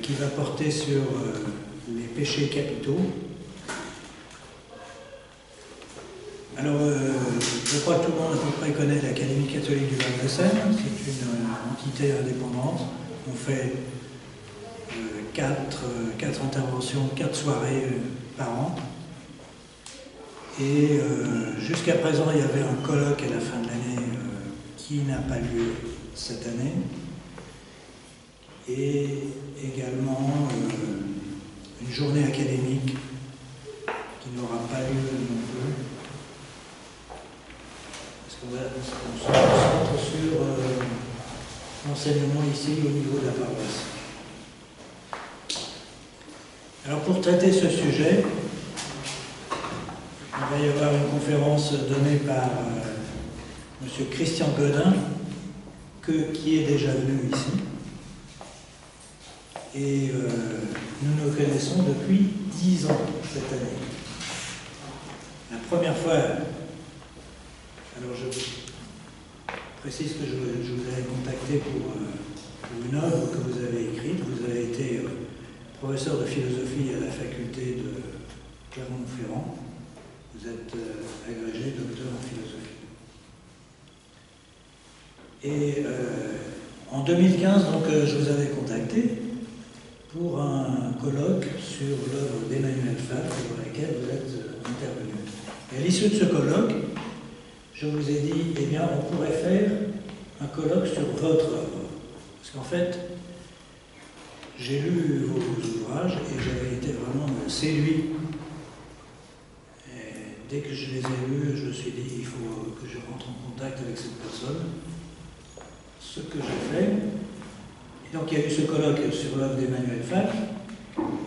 qui va porter sur les péchés capitaux. Alors, je crois que tout le monde à peu près connaît l'Académie catholique du Val-de-Seine. C'est une entité indépendante. On fait 4 interventions, 4 soirées par an. Et jusqu'à présent, il y avait un colloque à la fin de l'année qui n'a pas lieu cette année. Et également une journée académique qui n'aura pas lieu non plus. On se concentre sur l'enseignement ici au niveau de la paroisse. Alors pour traiter ce sujet, il va y avoir une conférence donnée par M. Christian Godin, qui est déjà venu ici. Et nous nous connaissons depuis 10 ans cette année. La première fois. Alors je précise que je vous avais contacté pour une œuvre que vous avez écrite. Vous avez été professeur de philosophie à la faculté de Clermont-Ferrand. Vous êtes agrégé docteur en philosophie. Et en 2015, donc, je vous avais contacté pour un colloque sur l'œuvre d'Emmanuel Fabre, pour laquelle vous êtes intervenu. Et à l'issue de ce colloque, je vous ai dit, eh bien, on pourrait faire un colloque sur votre œuvre. Parce qu'en fait, j'ai lu vos ouvrages et j'avais été vraiment séduit. Et dès que je les ai lus, je me suis dit, il faut que je rentre en contact avec cette personne. Ce que j'ai fait. Et donc, il y a eu ce colloque sur l'œuvre d'Emmanuel Fabre.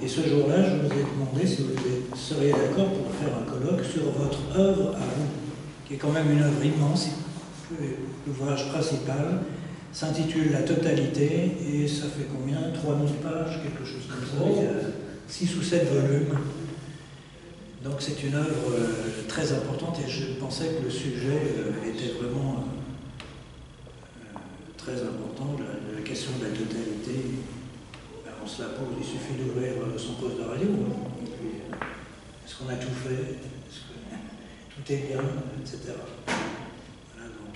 Et ce jour-là, je vous ai demandé si vous seriez d'accord pour faire un colloque sur votre œuvre à vous, qui est quand même une œuvre immense. L'ouvrage principal s'intitule La Totalité, et ça fait combien? 3000 pages, quelque chose comme ça. Il y a 6 ou 7 volumes. Donc c'est une œuvre très importante, et je pensais que le sujet était vraiment très important. La question de la totalité, on se la pose, il suffit d'ouvrir son poste de radio. Et puis, est-ce qu'on a tout fait? Est-ce que tout est bien, etc. Voilà, donc,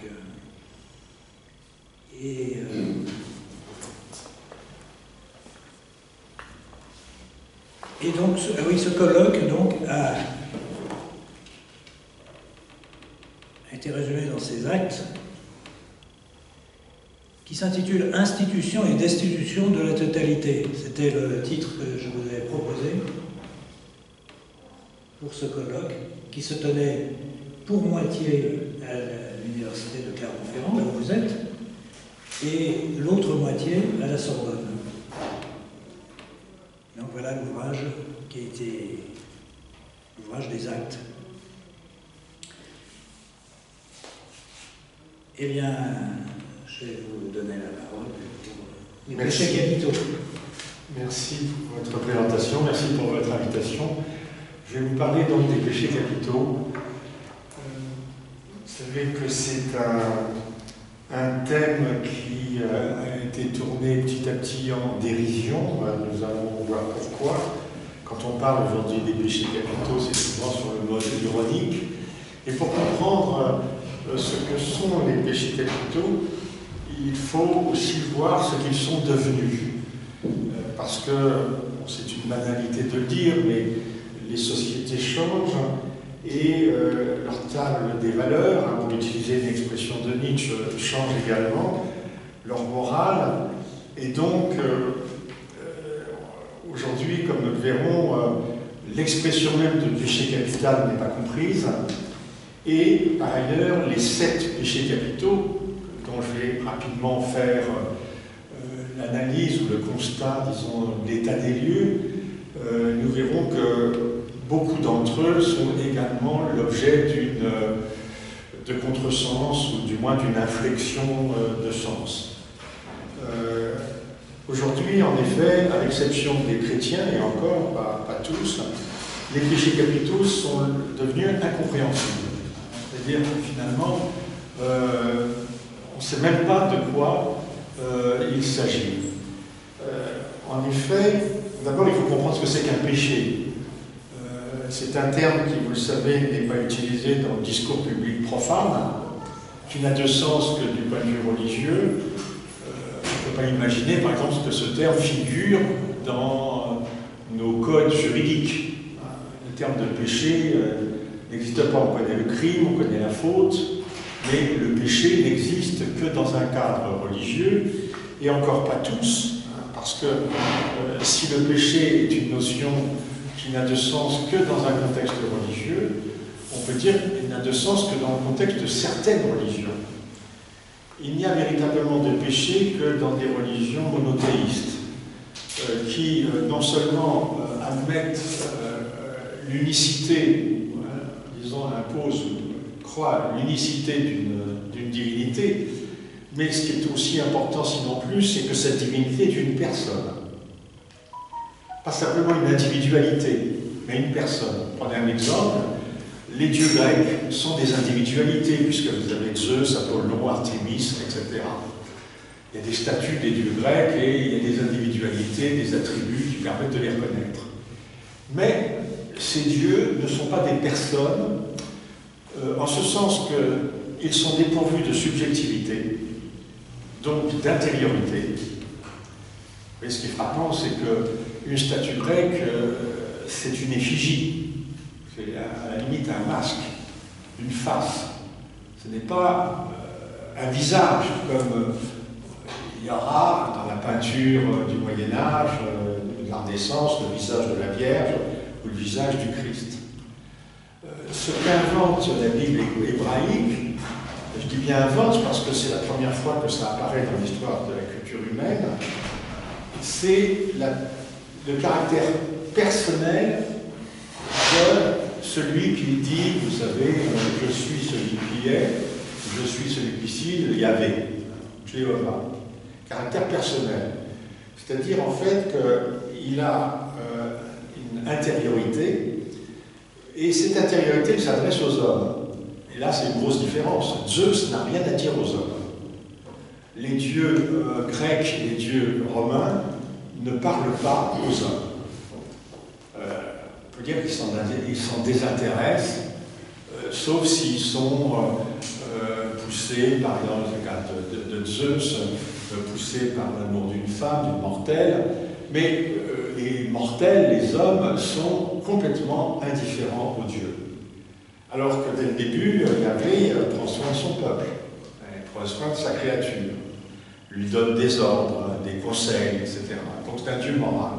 et donc, ce colloque donc, a été résumé dans ces actes qui s'intitule « Institution et destitution de la totalité ». C'était le titre que je vous avais proposé pour ce colloque, qui se tenait pour moitié à l'université de Clermont-Ferrand, là où vous êtes, et l'autre moitié à la Sorbonne. Donc voilà l'ouvrage qui a été l'ouvrage des actes. Eh bien, je vais vous donner la parole pour les péchés capitaux. Merci pour votre présentation, merci pour votre invitation. Je vais vous parler donc des péchés capitaux. Vous savez que c'est un thème qui a été tourné petit à petit en dérision. Nous allons voir pourquoi. Quand on parle aujourd'hui des péchés capitaux, c'est souvent sur le mode ironique. Et pour comprendre ce que sont les péchés capitaux, il faut aussi voir ce qu'ils sont devenus. Parce que, c'est une banalité de le dire, mais les sociétés changent et leur table des valeurs, pour utiliser une expression de Nietzsche, change également, leur morale. Et donc, aujourd'hui, comme nous le verrons, l'expression même de péché capital n'est pas comprise. Et par ailleurs, les 7 péchés capitaux, dont je vais rapidement faire l'analyse ou le constat, disons, l'état des lieux, nous verrons que beaucoup d'entre eux sont également l'objet de contresens, ou du moins d'une inflexion de sens. Aujourd'hui, en effet, à l'exception des chrétiens, et encore pas tous, les péchés capitaux sont devenus incompréhensibles. C'est-à-dire que finalement, on ne sait même pas de quoi il s'agit. En effet, d'abord il faut comprendre ce que c'est qu'un péché. C'est un terme qui, vous le savez, n'est pas utilisé dans le discours public profane, qui n'a de sens que du point de vue religieux. On ne peut pas imaginer, par exemple, que ce terme figure dans nos codes juridiques. Le terme de péché n'existe pas. On connaît le crime, on connaît la faute, mais le péché n'existe que dans un cadre religieux, et encore pas tous, parce que si le péché est une notion qui n'a de sens que dans un contexte religieux, on peut dire qu'il n'a de sens que dans le contexte de certaines religions. Il n'y a véritablement de péché que dans des religions monothéistes, qui non seulement admettent l'unicité, disons, imposent, croient l'unicité d'une divinité, mais ce qui est aussi important, sinon plus, c'est que cette divinité est une personne. Pas simplement une individualité, mais une personne. Prenez un exemple, les dieux grecs sont des individualités, puisque vous avez Zeus, Apollon, Artémis, etc. Il y a des statues des dieux grecs et il y a des individualités, des attributs qui permettent de les reconnaître. Mais ces dieux ne sont pas des personnes, en ce sens qu'ils sont dépourvus de subjectivité, donc d'intériorité. Et ce qui est frappant, c'est qu'une statue grecque, c'est une effigie. C'est à la limite un masque, une face. Ce n'est pas un visage comme il y aura dans la peinture du Moyen-Âge, de la Renaissance, le visage de la Vierge ou le visage du Christ. Ce qu'invente la Bible hébraïque, je dis bien invente parce que c'est la première fois que ça apparaît dans l'histoire de la culture humaine, c'est le caractère personnel de celui qui dit, vous savez, je suis celui qui est, je suis celui qui est, le Yahvé, Jéhovah. Caractère personnel. C'est-à-dire en fait qu'il a une intériorité, et cette intériorité s'adresse aux hommes. Et là, c'est une grosse différence. Zeus n'a rien à dire aux hommes. Les dieux grecs et les dieux romains ne parlent pas aux hommes. On peut dire qu'ils s'en désintéressent, sauf s'ils sont poussés, par exemple, dans le cas de Zeus, poussés par l'amour d'une femme, d'une mortelle, mais les mortels, les hommes, sont complètement indifférents aux dieux. Alors que dès le début, Yahvé prend soin de son peuple, prend soin de sa créature, lui donne des ordres, des conseils, etc. Donc c'est un Dieu moral.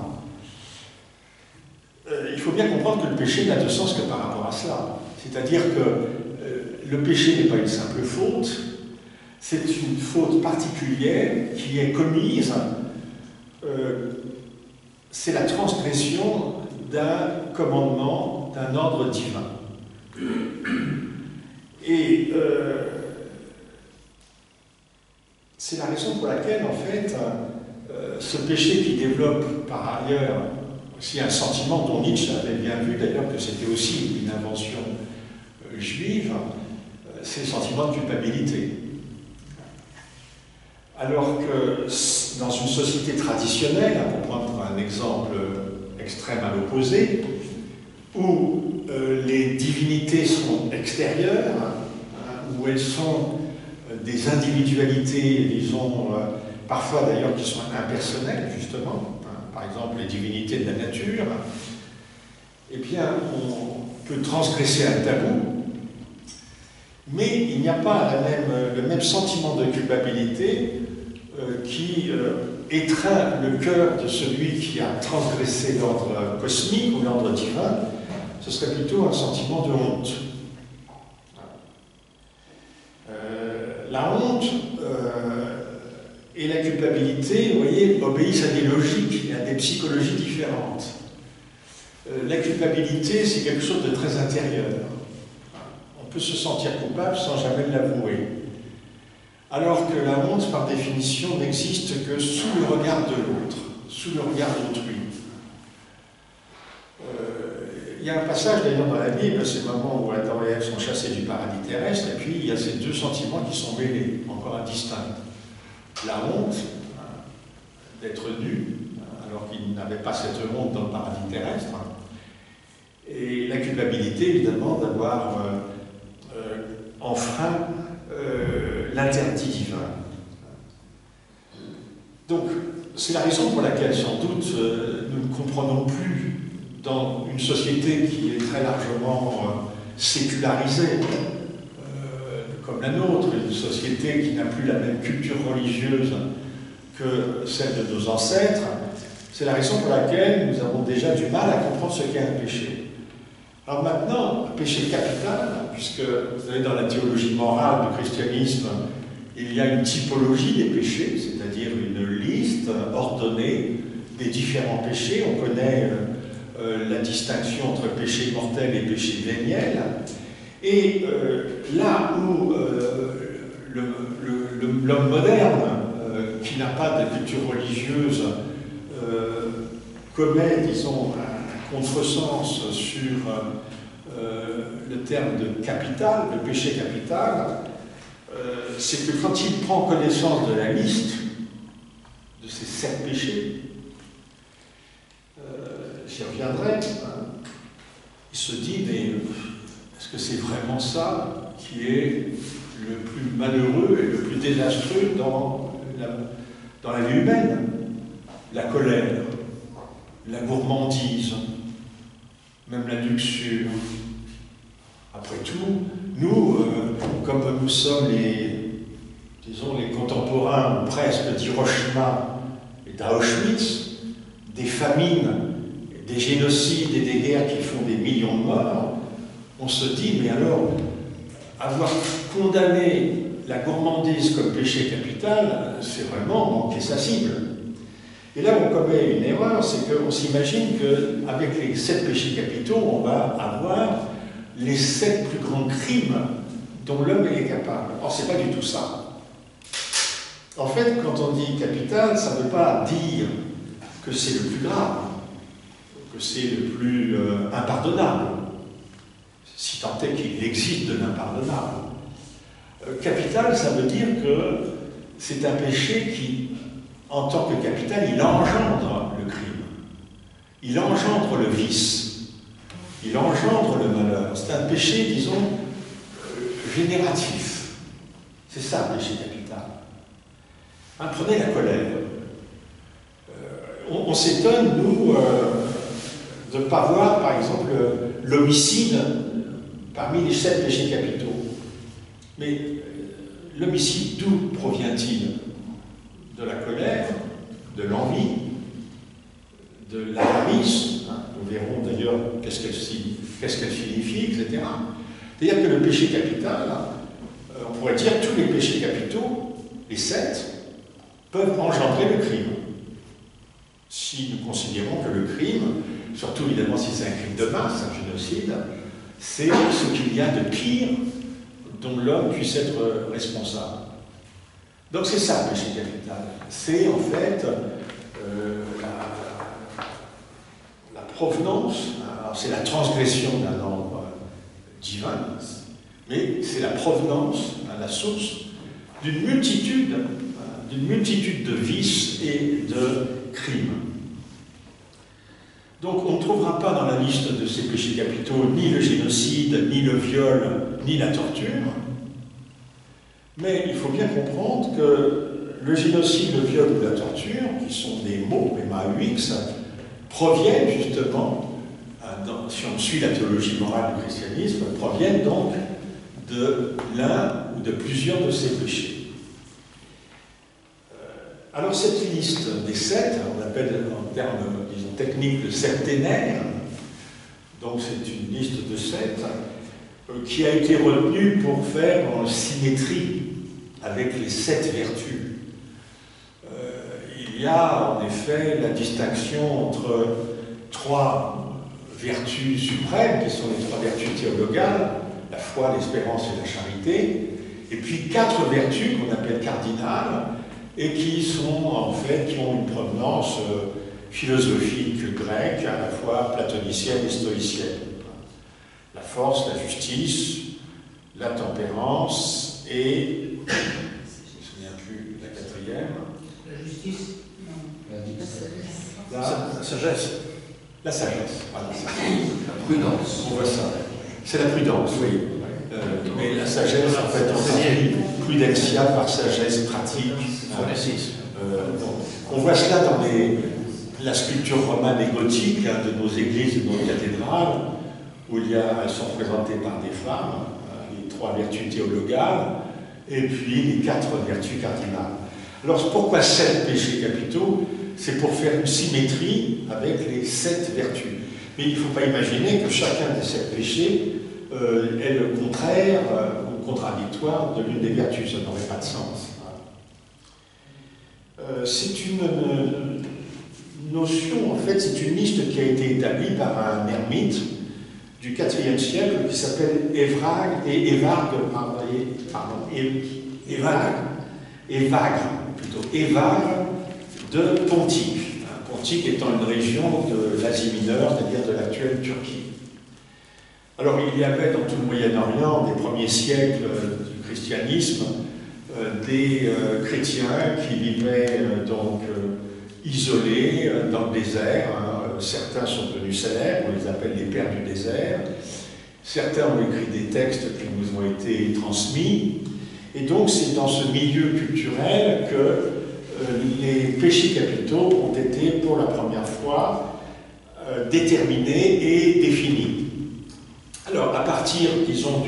Il faut bien comprendre que le péché n'a de sens que par rapport à cela. C'est-à-dire que le péché n'est pas une simple faute, c'est une faute particulière qui est commise, c'est la transgression d'un commandement, d'un ordre divin. Et c'est la raison pour laquelle, en fait, ce péché qui développe par ailleurs aussi un sentiment dont Nietzsche avait bien vu d'ailleurs que c'était aussi une invention juive, c'est le sentiment de culpabilité. Alors que dans une société traditionnelle, pour prendre un exemple extrême à l'opposé, où les divinités sont extérieures, où elles sont des individualités, disons, parfois d'ailleurs qui sont impersonnelles, justement, par exemple les divinités de la nature, eh bien, on peut transgresser un tabou, mais il n'y a pas le même sentiment de culpabilité qui étreint le cœur de celui qui a transgressé l'ordre cosmique ou l'ordre divin. Ce serait plutôt un sentiment de honte. La honte et la culpabilité, vous voyez, obéissent à des logiques et à des psychologies différentes. La culpabilité, c'est quelque chose de très intérieur. On peut se sentir coupable sans jamais l'avouer. Alors que la honte, par définition, n'existe que sous le regard de l'autre, sous le regard d'autrui. Il y a un passage d'ailleurs dans la Bible, c'est le moment où Adam et Ève sont chassés du paradis terrestre, et puis il y a ces deux sentiments qui sont mêlés, encore indistincts. La honte, d'être nu, alors qu'ils n'avaient pas cette honte dans le paradis terrestre. Et la culpabilité, évidemment, d'avoir enfreint l'interdit divin. Donc, c'est la raison pour laquelle, sans doute, nous ne comprenons plus, dans une société qui est très largement sécularisée, comme la nôtre, une société qui n'a plus la même culture religieuse que celle de nos ancêtres, c'est la raison pour laquelle nous avons déjà du mal à comprendre ce qu'est un péché. Alors maintenant, un péché capital, puisque vous savez, dans la théologie morale du christianisme, il y a une typologie des péchés, c'est-à-dire une liste ordonnée des différents péchés. On connaît la distinction entre péché mortel et péché véniel. Et là où l'homme moderne, qui n'a pas de culture religieuse, commet, disons, un contresens sur le terme de capital, de péché capital, c'est que quand il prend connaissance de la liste de ces 7 péchés, j'y reviendrai, hein, il se dit, mais est-ce que c'est vraiment ça qui est le plus malheureux et le plus désastreux dans la vie humaine? La colère, la gourmandise, même la luxure. Après tout, nous, comme nous sommes les contemporains, ou presque, d'Hiroshima et d'Auschwitz, des famines, des génocides et des guerres qui font des millions de morts, on se dit, mais alors, avoir condamné la gourmandise comme péché capital, c'est vraiment manquer sa cible. Et là, on commet une erreur, c'est qu'on s'imagine qu'avec les 7 péchés capitaux, on va avoir les 7 plus grands crimes dont l'homme est capable. Or, c'est pas du tout ça. En fait, quand on dit capital, ça ne veut pas dire que c'est le plus grave, que c'est le plus impardonnable, si tant est qu'il existe de l'impardonnable. Capital, ça veut dire que c'est un péché qui, en tant que capital, il engendre le crime, il engendre le vice, il engendre le malheur. C'est un péché, disons, génératif. C'est ça, le péché capital. Hein, prenez la colère. On s'étonne, nous, de ne pas voir, par exemple, l'homicide parmi les 7 péchés capitaux. Mais l'homicide, d'où provient-il? De la colère, de l'envie, de l'avarice. Hein, nous verrons d'ailleurs qu'est-ce qu'elle signifie, etc. C'est-à-dire que le péché capital, on pourrait dire tous les péchés capitaux, les 7, peuvent engendrer le crime. Si nous considérons que le crime, surtout évidemment si c'est un crime de masse, un génocide, c'est ce qu'il y a de pire dont l'homme puisse être responsable. Donc c'est ça le péché capital. C'est en fait la provenance, c'est la transgression d'un ordre divin, mais c'est la provenance, la source d'une multitude de vices et de crimes. Donc on ne trouvera pas dans la liste de ces péchés capitaux ni le génocide, ni le viol, ni la torture, mais il faut bien comprendre que le génocide, le viol ou la torture, qui sont des mots, M-A-U-X, proviennent justement, si on suit la théologie morale du christianisme, proviennent donc de l'un ou de plusieurs de ces péchés. Alors cette liste des 7, on appelle en termes, disons, techniques le septénaire, donc c'est une liste de 7, qui a été retenue pour faire en symétrie avec les 7 vertus. Il y a en effet la distinction entre 3 vertus suprêmes, qui sont les 3 vertus théologales, la foi, l'espérance et la charité, et puis 4 vertus qu'on appelle cardinales, et qui sont en fait, qui ont une provenance philosophique grecque, à la fois platonicienne et stoïcienne. La force, la justice, la tempérance et, je ne me souviens plus, la 4e. La justice. La La sagesse. La sagesse, voilà. La prudence. On voit ça. C'est la prudence, oui. Mais la sagesse, en fait, on traduit prudentia par sagesse pratique. On voit cela dans la sculpture romane et gothique de nos églises et de nos cathédrales, où elles sont représentées par des femmes, les 3 vertus théologales, et puis les 4 vertus cardinales. Alors pourquoi 7 péchés capitaux? C'est pour faire une symétrie avec les 7 vertus. Mais il ne faut pas imaginer que chacun des 7 péchés est le contraire ou contradictoire de l'une des vertus. Ça n'aurait pas de sens. C'est une notion, en fait, c'est une liste qui a été établie par un ermite du IVe siècle qui s'appelle Évagre de Pontique. Pontique étant une région de l'Asie mineure, c'est-à-dire de l'actuelle Turquie. Alors il y avait dans tout le Moyen-Orient, des premiers siècles du christianisme, des chrétiens qui vivaient donc isolés dans le désert. Certains sont devenus célèbres, on les appelle les pères du désert. Certains ont écrit des textes qui nous ont été transmis. Et donc c'est dans ce milieu culturel que les péchés capitaux ont été pour la première fois déterminés et définis. Alors à partir, disons,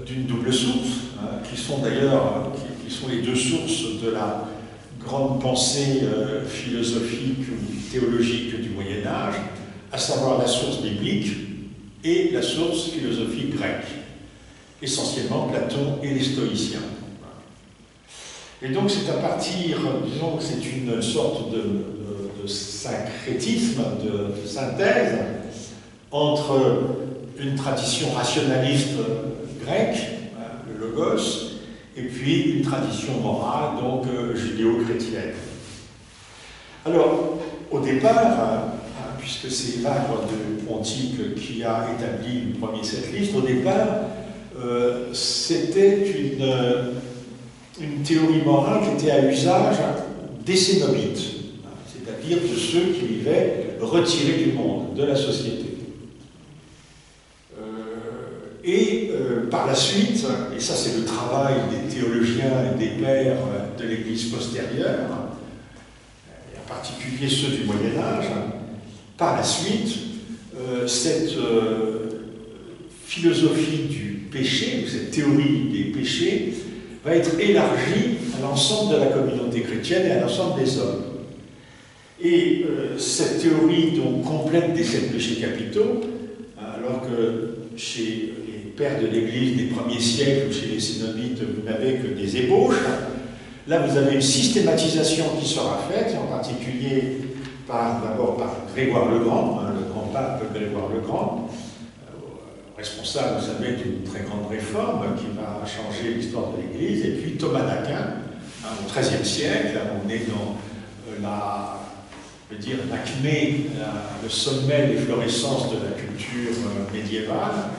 d'une double source, qui sont d'ailleurs qui sont les 2 sources de la grande pensée philosophique ou théologique du Moyen-Âge, à savoir la source biblique et la source philosophique grecque, essentiellement Platon et les stoïciens. Et donc c'est à partir, disons que c'est une sorte de syncrétisme, de synthèse entre une tradition rationaliste grecque, le logos, et puis une tradition morale, donc judéo-chrétienne. Alors, au départ, puisque c'est Évagre de Pontique qui a établi le premier cette liste, au départ, c'était une théorie morale qui était à usage des cénobites, c'est-à-dire de ceux qui vivaient retirés du monde, de la société. Par la suite, et ça c'est le travail des théologiens et des pères de l'Église postérieure, et en particulier ceux du Moyen-Âge, par la suite, cette philosophie du péché, ou cette théorie des péchés, va être élargie à l'ensemble de la communauté chrétienne et à l'ensemble des hommes. Et cette théorie donc complète des 7 péchés capitaux, alors que chez les pères de l'Église des premiers siècles ou chez les cénobites, vous n'avez que des ébauches. Là, vous avez une systématisation qui sera faite, en particulier d'abord par Grégoire le Grand, le grand pape Grégoire le Grand, responsable, vous savez, d'une très grande réforme qui va changer l'histoire de l'Église, et puis Thomas d'Aquin, au XIIIe siècle. On est dans l'acmé, le sommet des florescences de la culture médiévale.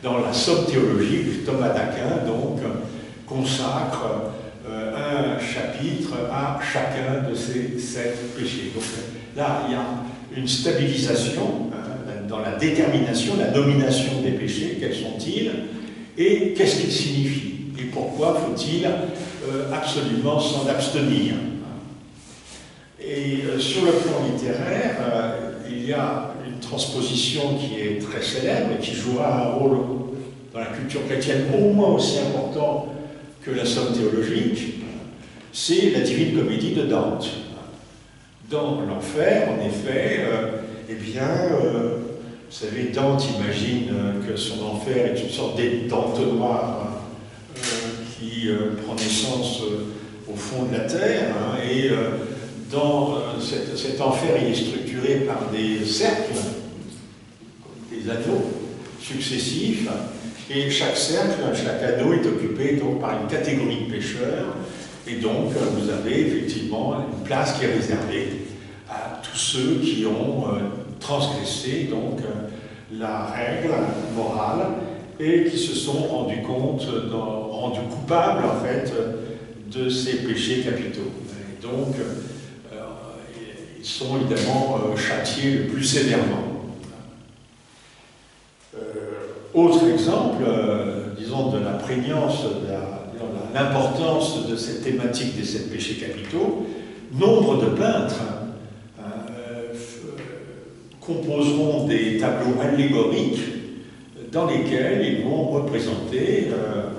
Dans la somme théologique, Thomas d'Aquin donc consacre un chapitre à chacun de ces 7 péchés. Donc là, il y a une stabilisation dans la détermination, la nomination des péchés. Quels sont-ils et qu'est-ce qu'ils signifient? Et pourquoi faut-il absolument s'en abstenir? Et sur le plan littéraire, il y a une transposition qui est très célèbre et qui jouera un rôle dans la culture chrétienne au moins aussi important que la somme théologique, c'est la Divine Comédie de Dante. Dans l'enfer, en effet, vous savez, Dante imagine que son enfer est une sorte d'entonnoir qui prend naissance au fond de la terre, et dans cet enfer, il est structuré par des cercles, des anneaux successifs, et chaque cercle, chaque anneau est occupé donc par une catégorie de pécheurs, et donc vous avez effectivement une place qui est réservée à tous ceux qui ont transgressé donc la règle morale et qui se sont rendus coupables en fait de ces péchés capitaux. Et donc sont évidemment châtiés le plus sévèrement. Autre exemple, disons, de la prégnance, de l'importance de cette thématique des 7 péchés capitaux, nombre de peintres composeront des tableaux allégoriques dans lesquels ils vont représenter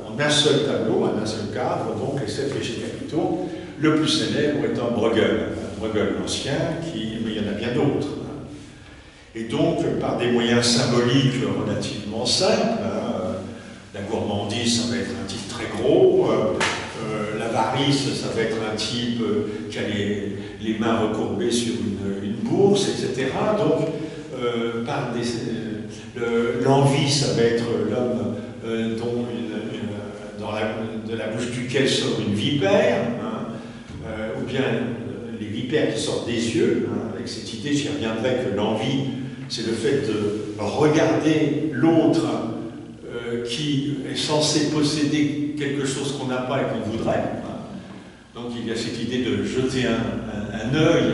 en un seul tableau, en un seul cadre, donc les 7 péchés capitaux, le plus célèbre étant Bruegel l'Ancien, mais il y en a bien d'autres. Et donc, par des moyens symboliques relativement simples, la gourmandise, ça va être un type très gros, l'avarice, ça va être un type qui a les mains recourbées sur une bourse, etc. Donc, l'envie, ça va être l'homme de la bouche duquel sort une vipère, ou bien les vipères qui sortent des yeux. Avec cette idée, j'y reviendrai, que l'envie, c'est le fait de regarder l'autre qui est censé posséder quelque chose qu'on n'a pas et qu'on voudrait. Donc il y a cette idée de jeter un œil,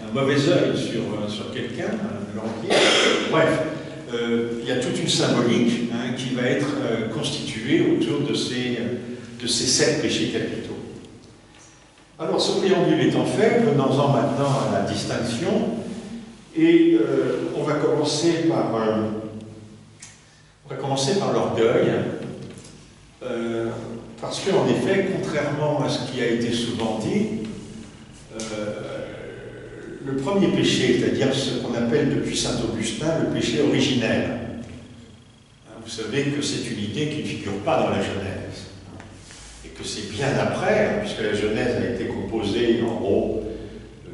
un mauvais œil sur quelqu'un, l'envie. Bref, il y a toute une symbolique qui va être constituée autour de ces 7 péchés capitaux. Alors, ce préambule étant fait, venons-en maintenant à la distinction, et on va commencer par l'orgueil, parce qu'en effet, contrairement à ce qui a été souvent dit, le premier péché, c'est-à-dire ce qu'on appelle depuis saint Augustin le péché originel, vous savez que c'est une idée qui ne figure pas dans la Genèse, et que c'est bien après, puisque la Genèse a été composée en gros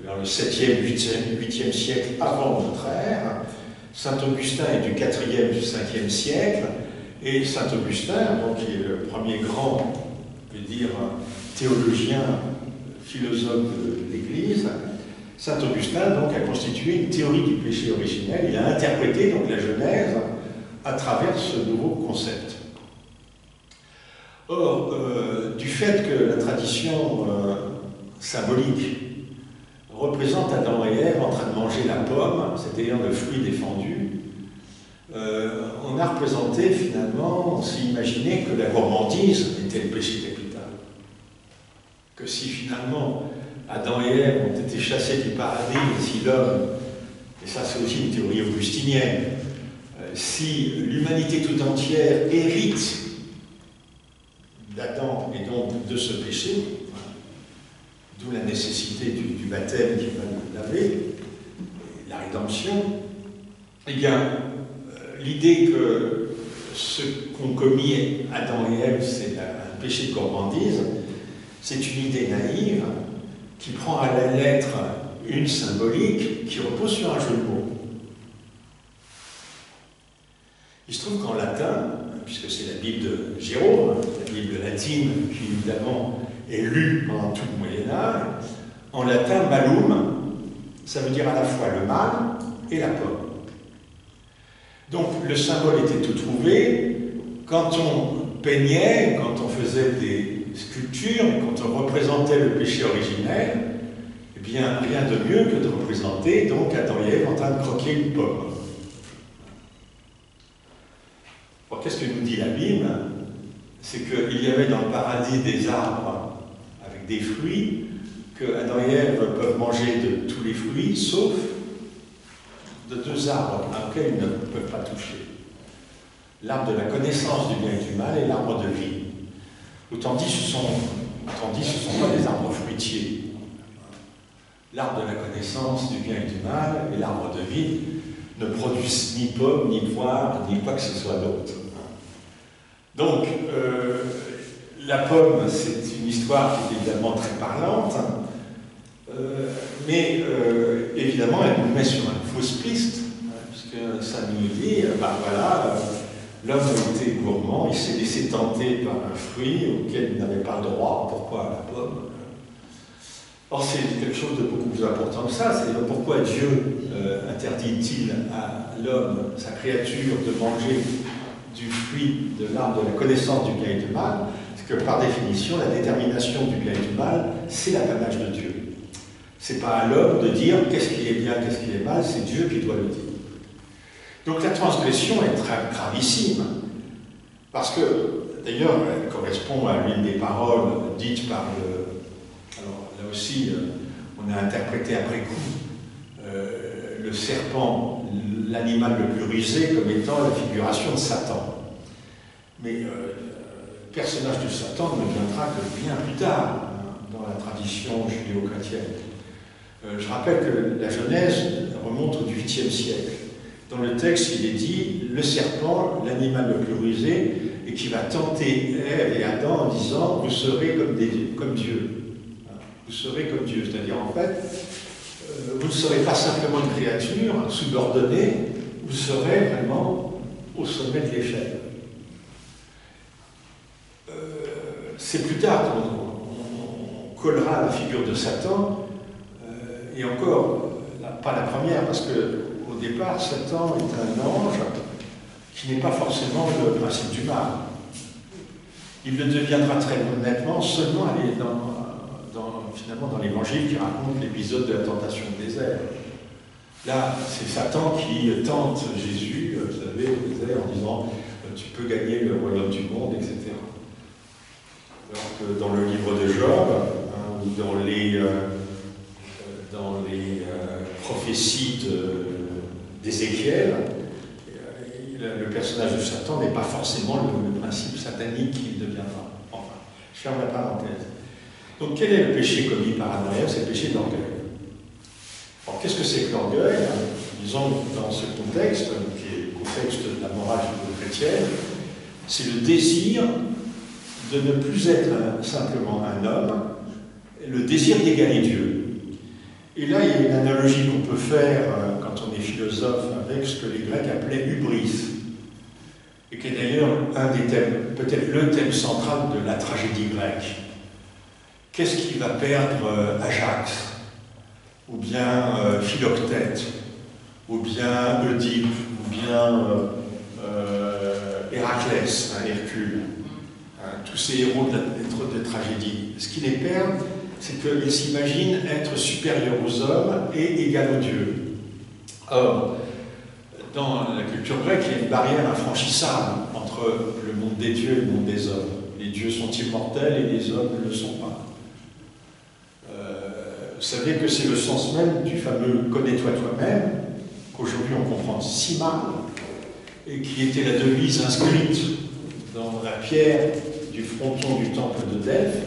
vers le 7e, 8e siècle avant notre ère. Saint Augustin est du 4e, du 5e siècle, et Saint Augustin, donc, qui est le premier grand, je veux dire, théologien, philosophe de l'Église, Saint Augustin donc, a constitué une théorie du péché originel. Il a interprété donc la Genèse à travers ce nouveau concept. Or, du fait que la tradition symbolique représente Adam et Ève en train de manger la pomme, c'est-à-dire le fruit défendu, on a représenté finalement, on s'est imaginé que la gourmandise était le péché capital. Que si finalement Adam et Ève ont été chassés du paradis, et si l'homme, et ça c'est aussi une théorie augustinienne, si l'humanité tout entière hérite d'Adam et donc de ce péché, d'où la nécessité du baptême qui va nous laver, la rédemption, eh bien, l'idée que ce qu'ont commis Adam et Ève, c'est un péché de gourmandise, c'est une idée naïve qui prend à la lettre une symbolique qui repose sur un jeu de mots. Il se trouve qu'en latin, puisque c'est la Bible de Jérôme, la Bible latine, qui évidemment est lue pendant tout le Moyen-Âge, en latin, malum, ça veut dire à la fois le mal et la pomme. Donc le symbole était tout trouvé. Quand on peignait, quand on faisait des sculptures, quand on représentait le péché originel, eh bien rien de mieux que de représenter donc Adam et Ève en train de croquer une pomme. Alors, qu'est-ce que nous dit la Bible? C'est qu'il y avait dans le paradis des arbres avec des fruits, que Adam et Ève peuvent manger de tous les fruits, sauf de 2 arbres auxquels ils ne peuvent pas toucher. L'arbre de la connaissance du bien et du mal et l'arbre de vie. Autant dit, ce ne sont pas des arbres fruitiers. L'arbre de la connaissance du bien et du mal et l'arbre de vie ne produisent ni pommes, ni poires, ni quoi que ce soit d'autre. Donc, la pomme, c'est une histoire qui est évidemment très parlante, mais évidemment, elle nous met sur une fausse piste, puisque ça nous dit, voilà, l'homme a été gourmand, il s'est laissé tenter par un fruit auquel il n'avait pas le droit. Pourquoi la pomme? Or, c'est quelque chose de beaucoup plus important que ça. C'est pourquoi Dieu interdit-il à l'homme, sa créature, de manger du fruit de l'arbre de la connaissance du bien et du mal? Parce que par définition, la détermination du bien et du mal, c'est l'apanage de Dieu. C'est pas à l'homme de dire qu'est-ce qui est bien, qu'est-ce qui est mal, c'est Dieu qui doit le dire. Donc la transgression est très gravissime, parce que, d'ailleurs, elle correspond à l'une des paroles dites par le... Alors là aussi, on a interprété après coup le serpent, l'animal le plus rusé, comme étant la figuration de Satan. Mais le personnage de Satan ne viendra que bien plus tard, dans la tradition judéo-chrétienne. Je rappelle que la Genèse remonte au XVIIIe siècle. Dans le texte, il est dit « le serpent, l'animal le plus rusé, et qui va tenter Ève et Adam en disant « vous serez comme Dieu ». Vous serez comme Dieu, c'est-à-dire en fait, vous ne serez pas simplement une créature subordonnée, vous serez vraiment au sommet de l'échelle. C'est plus tard qu'on collera la figure de Satan, et encore, pas la première, parce qu'au départ, Satan est un ange qui n'est pas forcément le principe du mal. Il le deviendra très nettement seulement finalement dans l'Évangile qui raconte l'épisode de la tentation au désert. Là, c'est Satan qui tente Jésus, vous savez, au désert, en disant « tu peux gagner le royaume du monde, etc. » Alors que dans le livre de Job, ou dans les prophéties d'Ézéchiel, le personnage de Satan n'est pas forcément le principe satanique qu'il deviendra. Enfin, je ferme la parenthèse. Donc, quel est le péché commis par Adam et Ève? C'est le péché d'orgueil. Alors, qu'est-ce que c'est que l'orgueil? Disons, dans ce contexte, qui est le contexte de la morale judéo-chrétienne, c'est le désir de ne plus être simplement un homme, le désir d'égaler Dieu. Et là, il y a une analogie qu'on peut faire quand on est philosophe avec ce que les Grecs appelaient hubris, et qui est d'ailleurs un des thèmes, peut-être le thème central de la tragédie grecque. Qu'est-ce qui va perdre Ajax, ou bien Philoctète, ou bien Oedipe, ou bien Héraclès, Hercule, tous ces héros de tragédie. Ce qui les perd, c'est qu'ils s'imaginent être supérieurs aux hommes et égaux aux dieux. Or, dans la culture grecque, il y a une barrière infranchissable entre le monde des dieux et le monde des hommes. Les dieux sont immortels et les hommes ne le sont pas. Vous savez que c'est le sens même du fameux « connais-toi toi-même », qu'aujourd'hui on comprend si mal, et qui était la devise inscrite dans la pierre du fronton du temple de Delphes,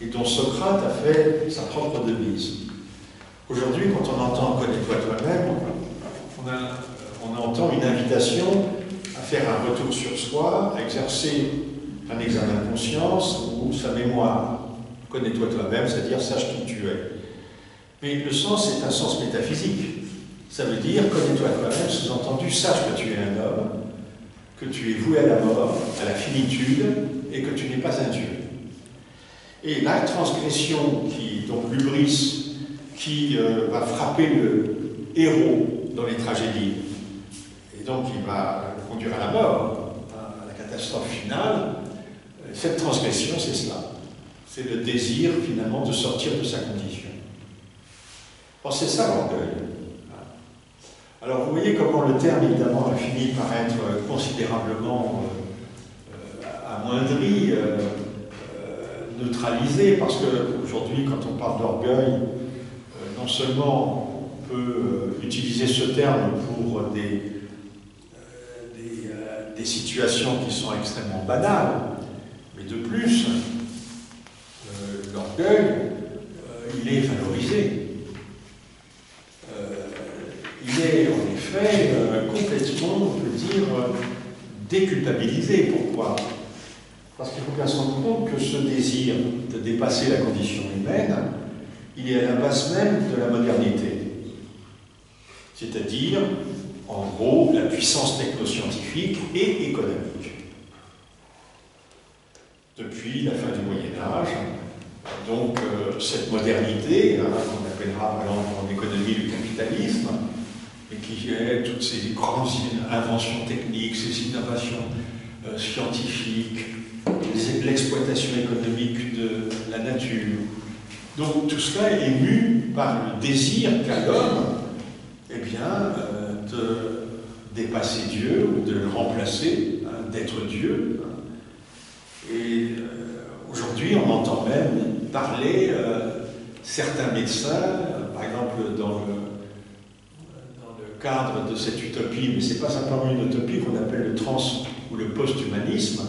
et dont Socrate a fait sa propre devise. Aujourd'hui, quand on entend « connais-toi toi-même », on entend une invitation à faire un retour sur soi, à exercer un examen de conscience ou sa mémoire. Connais-toi toi-même, c'est-à-dire sache qui tu es. Mais le sens est un sens métaphysique. Ça veut dire connais-toi toi-même, sous-entendu, sache que tu es un homme, que tu es voué à la mort, à la finitude, et que tu n'es pas un Dieu. Et la transgression, donc l'hubris, qui va frapper le héros dans les tragédies, et donc il va le conduire à la mort, à la catastrophe finale, cette transgression, c'est cela. C'est le désir, finalement, de sortir de sa condition. Or, c'est ça l'orgueil. Alors, vous voyez comment le terme, évidemment, a fini par être considérablement amoindri, neutralisé, parce qu'aujourd'hui, quand on parle d'orgueil, non seulement on peut utiliser ce terme pour des situations qui sont extrêmement banales, mais de plus, l'orgueil, il est valorisé. Il est en effet complètement, on peut dire, déculpabilisé. Pourquoi? Parce qu'il faut bien se rendre compte que ce désir de dépasser la condition humaine, il est à la base même de la modernité. C'est-à-dire, en gros, la puissance technoscientifique et économique. Depuis la fin du Moyen-Âge, donc cette modernité, qu'on appellera par exemple en économie le capitalisme, et qui est toutes ces grandes inventions techniques, ces innovations scientifiques, l'exploitation économique de la nature. Donc tout cela est mu par le désir qu'a l'homme, eh bien, de dépasser Dieu ou de le remplacer, hein, d'être Dieu. Et aujourd'hui, on entend même parler certains médecins, par exemple dans le cadre de cette utopie, mais ce n'est pas simplement une utopie qu'on appelle le trans ou le post-humanisme,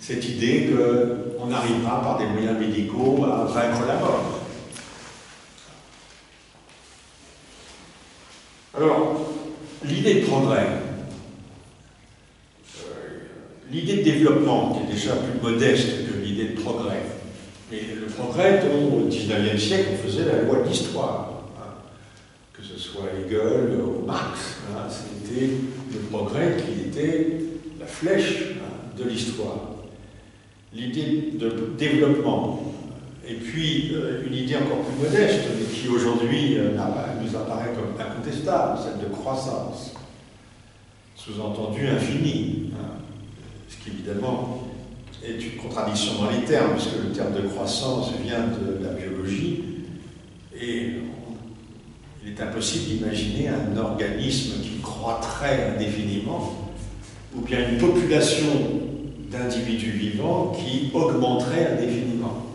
cette idée qu'on arrivera par des moyens médicaux à vaincre la mort. Alors, l'idée de progrès, l'idée de développement, qui est déjà plus modeste que l'idée de progrès, mais le progrès dont au XIXe siècle on faisait la loi de l'histoire, hein, que ce soit Hegel ou Marx, hein, c'était le progrès qui était la flèche, hein, de l'histoire. L'idée de développement, et puis une idée encore plus modeste, mais qui aujourd'hui nous apparaît comme incontestable, celle de croissance, sous-entendu infini, hein, ce qui évidemment est une contradiction dans les termes, puisque le terme de croissance vient de la biologie, et il est impossible d'imaginer un organisme qui croîtrait indéfiniment, ou bien une population d'individus vivants qui augmenterait indéfiniment.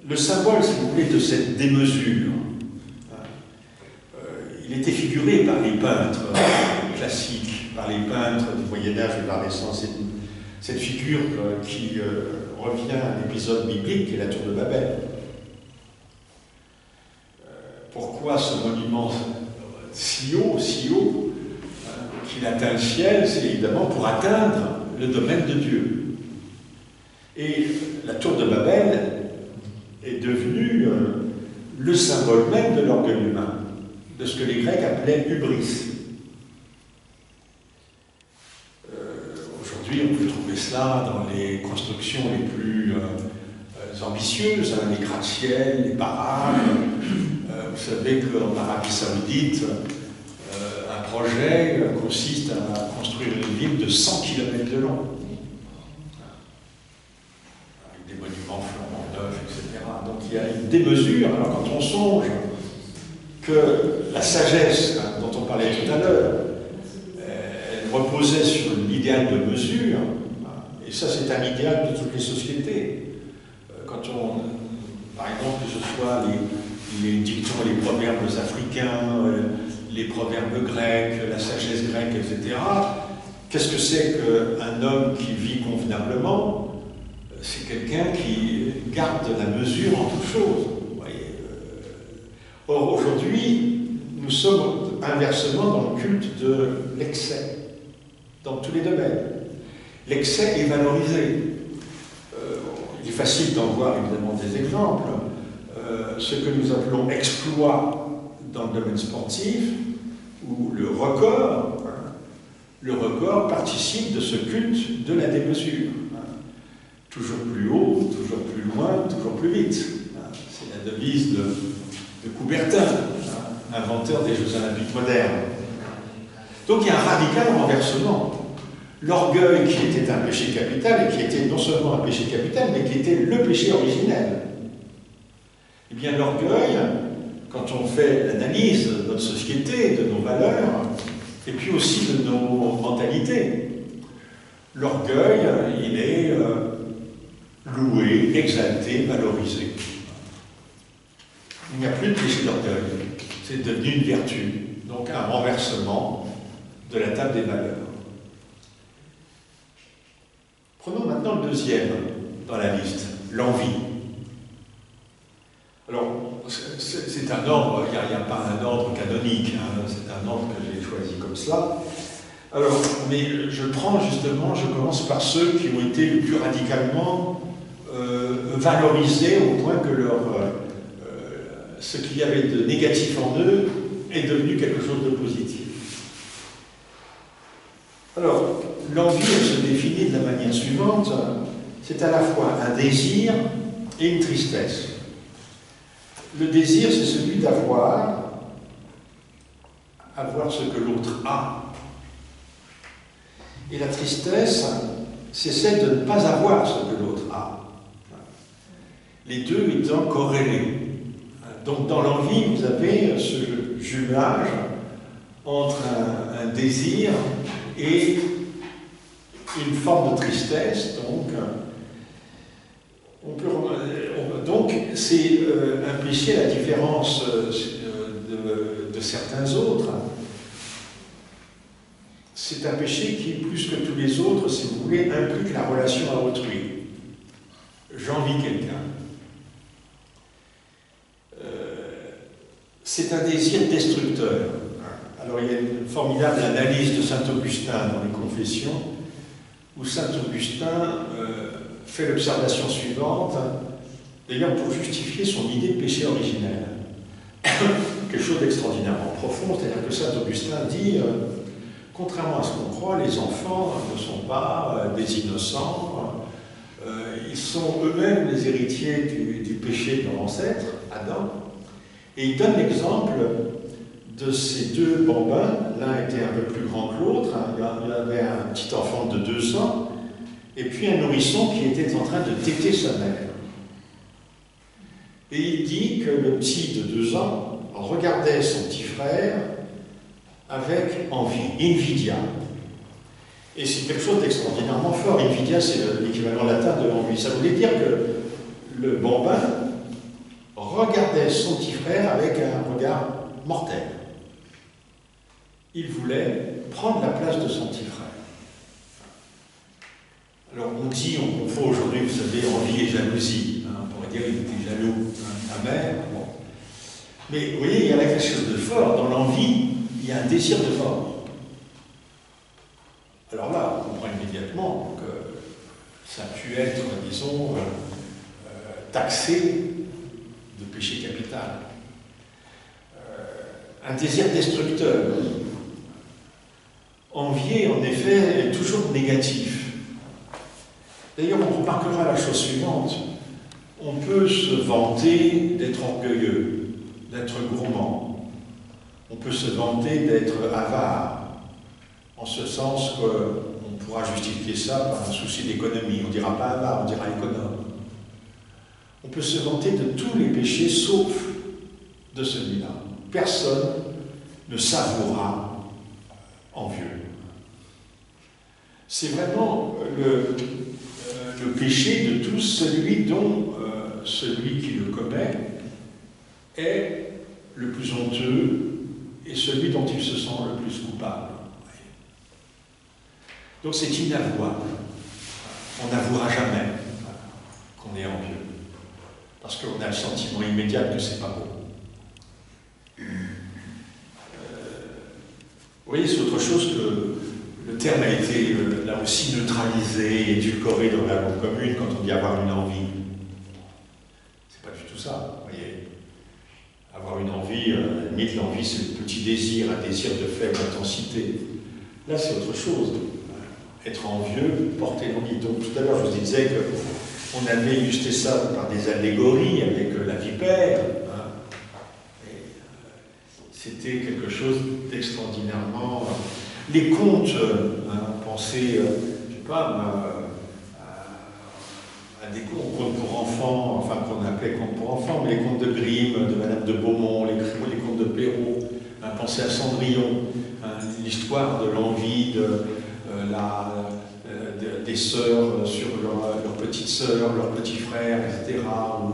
Le symbole, si vous voulez, de cette démesure, il était figuré par les peintres classiques, par les peintres du Moyen-Âge et de la Renaissance. Cette figure qui revient à un épisode biblique, qui est la tour de Babel. Pourquoi ce monument si haut, qu'il atteint le ciel? C'est évidemment pour atteindre le domaine de Dieu. Et la tour de Babel est devenue le symbole même de l'orgueil humain, de ce que les Grecs appelaient hubris. Aujourd'hui, on peut trouver cela dans les constructions les plus ambitieuses, hein, les gratte-ciel, les baraques. Vous savez qu'en Arabie Saoudite, un projet consiste à construire une ville de 100 km de long, avec des monuments flambant neufs, etc. Donc il y a une démesure. Alors quand on songe que la sagesse, hein, dont on parlait tout à l'heure, elle reposait sur l'idéal de mesure, et ça c'est un idéal de toutes les sociétés. Quand on, par exemple, que ce soit les dictons et les proverbes africains, les proverbes grecs, la sagesse grecque, etc., qu'est-ce que c'est qu'un homme qui vit convenablement? C'est quelqu'un qui garde la mesure en toutes choses. Vous voyez. Or, aujourd'hui, nous sommes inversement dans le culte de l'excès, dans tous les domaines. L'excès est valorisé. Il est facile d'en voir évidemment des exemples. Ce que nous appelons exploit dans le domaine sportif, ou le record participe de ce culte de la démesure. Toujours plus haut, toujours plus loin, toujours plus vite. C'est la devise de Coubertin, inventeur des Jeux Olympiques modernes. Donc il y a un radical renversement. L'orgueil qui était un péché capital, et qui était non seulement un péché capital, mais qui était le péché originel. Eh bien l'orgueil, quand on fait l'analyse de notre société, de nos valeurs, et puis aussi de nos mentalités, l'orgueil, il est loué, exalté, valorisé. Il n'y a plus de péché d'orgueil, c'est devenu une vertu, donc un renversement de la table des valeurs. Prenons maintenant le deuxième dans la liste, l'envie. Alors, c'est un ordre, il n'y a pas un ordre canonique, hein, c'est un ordre que j'ai choisi comme cela. Alors, mais je commence par ceux qui ont été le plus radicalement valorisés au point que ce qu'il y avait de négatif en eux est devenu quelque chose de positif. Alors, l'envie, elle se définit de la manière suivante, c'est à la fois un désir et une tristesse. Le désir, c'est celui d'avoir ce que l'autre a. Et la tristesse, c'est celle de ne pas avoir ce que l'autre a. les deux étant corrélés. Donc dans l'envie, vous avez ce jumelage entre un désir et une forme de tristesse. Donc c'est un péché, à la différence de certains autres. C'est un péché qui, plus que tous les autres, si vous voulez, implique la relation à autrui. J'envie quelqu'un. C'est un désir destructeur. Alors il y a une formidable analyse de saint Augustin dans les Confessions, où saint Augustin fait l'observation suivante, d'ailleurs pour justifier son idée de péché originel. Quelque chose d'extraordinairement profond, c'est-à-dire que saint Augustin dit, contrairement à ce qu'on croit, les enfants ne sont pas des innocents, ils sont eux-mêmes les héritiers du péché de leur ancêtre, Adam. Et il donne l'exemple de ces deux bambins. L'un était un peu plus grand que l'autre, il avait un petit enfant de 2 ans, et puis un nourrisson qui était en train de téter sa mère. Et il dit que le petit de 2 ans regardait son petit frère avec envie, invidia. Et c'est quelque chose d'extraordinairement fort. Invidia, c'est l'équivalent latin de l'envie. Ça voulait dire que le bambin regardait son petit frère avec un regard mortel. Il voulait prendre la place de son petit frère. Alors on dit, on confond aujourd'hui, vous savez, envie et jalousie. On pourrait dire qu'il était jaloux, amer. Bon. Mais vous voyez, il y a quelque chose de fort. Dans l'envie, il y a un désir de mort. Alors là, on comprend immédiatement que ça a pu être, disons, taxé de péché capital. Un désir destructeur. Envier, en effet, est toujours négatif. D'ailleurs, on remarquera la chose suivante. On peut se vanter d'être orgueilleux, d'être gourmand. On peut se vanter d'être avare, en ce sens qu'on pourra justifier ça par un souci d'économie. On ne dira pas avare, on dira économe. On peut se vanter de tous les péchés, sauf de celui-là. Personne ne s'avouera envieux. C'est vraiment le péché de tous, celui dont celui qui le commet est le plus honteux et celui dont il se sent le plus coupable. Donc c'est inavouable. On n'avouera jamais qu'on est envieux. Parce qu'on a le sentiment immédiat que c'est pas beau. Vous voyez, c'est autre chose que le terme a été là aussi neutralisé, édulcoré dans la langue commune quand on dit avoir une envie. C'est pas du tout ça, vous voyez. Avoir une envie, limite l'envie c'est le petit désir, un désir de faible intensité. Là c'est autre chose. Être envieux, porter l'envie. Donc tout à l'heure je vous disais qu'on avait illustré ça par des allégories avec la vipère. C'était quelque chose d'extraordinairement... Les contes, pensez, je ne sais pas, à des contes pour enfants, enfin qu'on appelait contes pour enfants, mais les contes de Grimm, de Madame de Beaumont, les contes de Perrault, pensez à Cendrillon, l'histoire de l'envie des sœurs sur leurs petites sœurs, leurs petits frères, etc., ou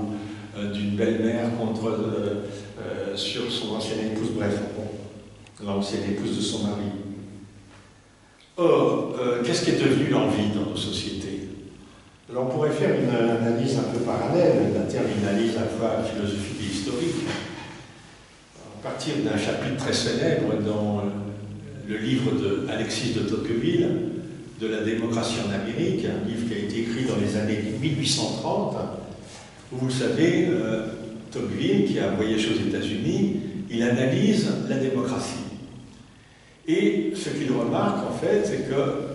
d'une belle-mère sur son ancienne épouse, bref, l'ancienne épouse de son mari. Or, qu'est-ce qui est devenu l'envie dans nos sociétés? Alors, on pourrait faire une analyse un peu parallèle, la terme une analyse à la fois philosophique et historique, à partir d'un chapitre très célèbre dans le livre d'Alexis de Tocqueville, de la démocratie en Amérique, un livre qui a été écrit dans les années 1830, où vous le savez, Tocqueville, qui a voyagé aux États-Unis, il analyse la démocratie. Et ce qu'il remarque, en fait, c'est que,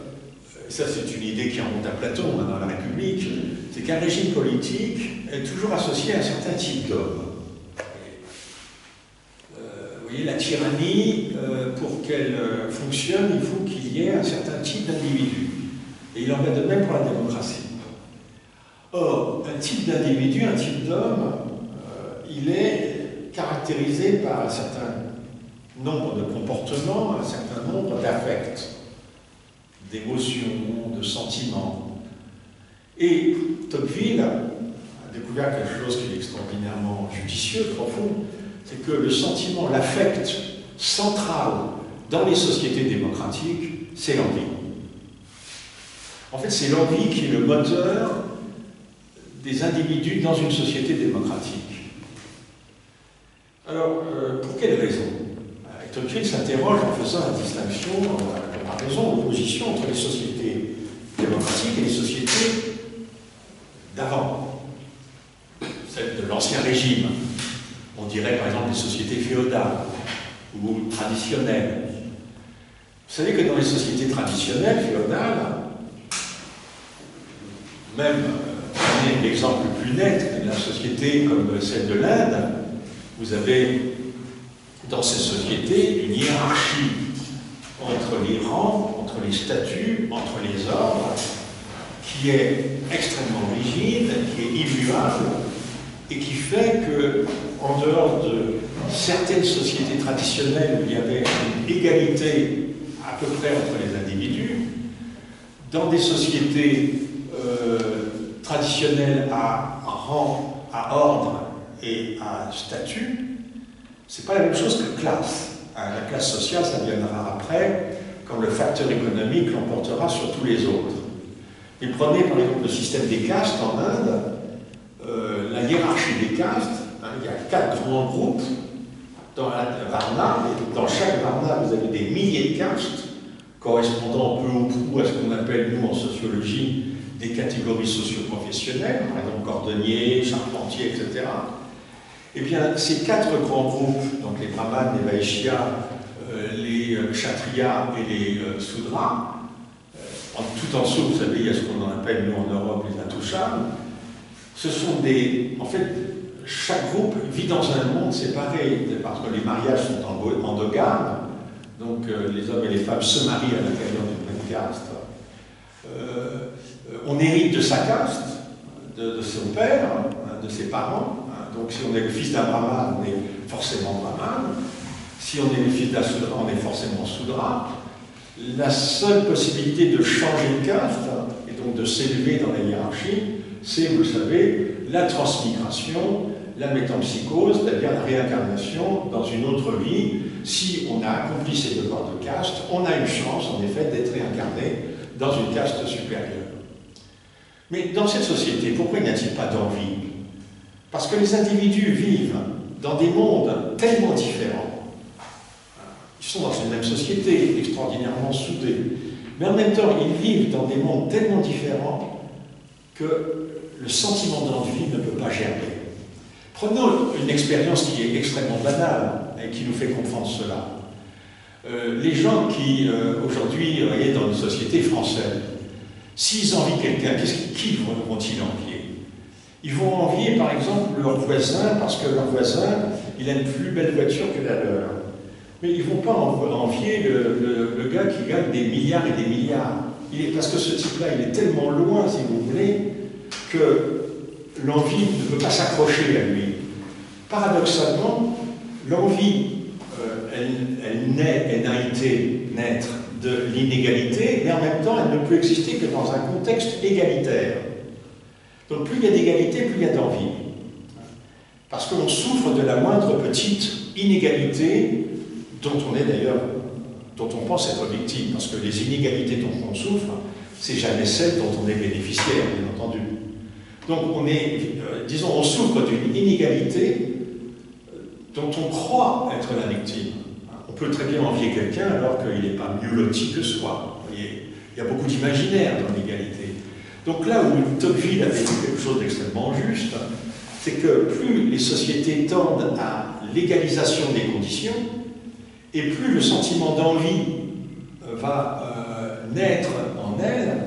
ça c'est une idée qui remonte à Platon, dans la République, c'est qu'un régime politique est toujours associé à un certain type d'homme. Vous voyez, la tyrannie, pour qu'elle fonctionne, il faut qu'il y ait un certain type d'individu. Et il en va de même pour la démocratie. Or, un type d'individu, un type d'homme, il est caractérisé par un certain nombre de comportements, un certain nombre d'affects, d'émotions, de sentiments. Et Tocqueville a découvert quelque chose qui est extraordinairement judicieux, profond, c'est que le sentiment, l'affect central dans les sociétés démocratiques, c'est l'envie. En fait, c'est l'envie qui est le moteur des individus dans une société démocratique. Alors, pour quelle raison? Tocqueville s'interroge en faisant la distinction, la comparaison, l'opposition entre les sociétés démocratiques et les sociétés d'avant, celles de l'Ancien Régime. On dirait par exemple les sociétés féodales ou traditionnelles. Vous savez que dans les sociétés traditionnelles, féodales, même l'exemple le plus net de la société comme celle de l'Inde, vous avez dans ces sociétés une hiérarchie entre les rangs, entre les statuts, entre les ordres, qui est extrêmement rigide, qui est immuable, et qui fait que, en dehors de certaines sociétés traditionnelles où il y avait une égalité à peu près entre les individus, dans des sociétés traditionnelles à rang, à ordre et à statut, c'est pas la même chose que classe. La classe sociale, ça viendra après, quand le facteur économique l'emportera sur tous les autres. Et prenez par exemple le système des castes en Inde, la hiérarchie des castes, il y a 4 grands groupes dans la Varna, et dans chaque Varna, vous avez des milliers de castes, correspondant peu ou prou à ce qu'on appelle, nous, en sociologie, des catégories socio-professionnelles, par exemple cordonniers, charpentiers, etc. Eh bien, ces 4 grands groupes, donc les brahmanes, les vaishyas, les kshatriyas et les sudras, tout en dessous, vous savez, il y a ce qu'on appelle, nous, en Europe, les intouchables. Ce sont des... En fait, chaque groupe vit dans un monde séparé, parce que les mariages sont endogames, donc les hommes et les femmes se marient à l'intérieur d'une même caste. On hérite de sa caste, de son père, de ses parents. Donc si on est le fils d'un brahman, on est forcément brahman. Si on est le fils d'un soudra, on est forcément soudra. La seule possibilité de changer de caste, et donc de s'élever dans la hiérarchie, c'est, vous le savez, la transmigration, la métempsychose, c'est-à-dire la réincarnation dans une autre vie. Si on a accompli ses devoirs de caste, on a une chance, en effet, d'être réincarné dans une caste supérieure. Mais dans cette société, pourquoi n'y a-t-il pas d'envie? Parce que les individus vivent dans des mondes tellement différents. Ils sont dans une même société, extraordinairement soudée. Mais en même temps, ils vivent dans des mondes tellement différents que le sentiment d'envie ne peut pas germer. Prenons une expérience qui est extrêmement banale et qui nous fait comprendre cela. Les gens qui, aujourd'hui, voyez, dans une société française, s'ils envient quelqu'un, qui vont-ils envier? Ils vont envier, par exemple, leur voisin, parce que leur voisin, il a une plus belle voiture que la leur. Mais ils ne vont pas envier le gars qui gagne des milliards et des milliards. Parce que ce type-là, il est tellement loin, si vous voulez, que l'envie ne peut pas s'accrocher à lui. Paradoxalement, l'envie, elle n'a été naître de l'inégalité, mais en même temps, elle ne peut exister que dans un contexte égalitaire. Donc plus il y a d'égalité, plus il y a d'envie. Parce qu'on souffre de la moindre petite inégalité dont on est d'ailleurs, dont on pense être victime, parce que les inégalités dont on souffre, c'est jamais celles dont on est bénéficiaire, bien entendu. Donc on est, disons, on souffre d'une inégalité dont on croit être la victime. On peut très bien envier quelqu'un alors qu'il n'est pas mieux loti que soi. Vous voyez, il y a beaucoup d'imaginaire dans l'égalité. Donc là où Tocqueville avait dit quelque chose d'extrêmement juste, c'est que plus les sociétés tendent à l'égalisation des conditions, et plus le sentiment d'envie va naître en elle.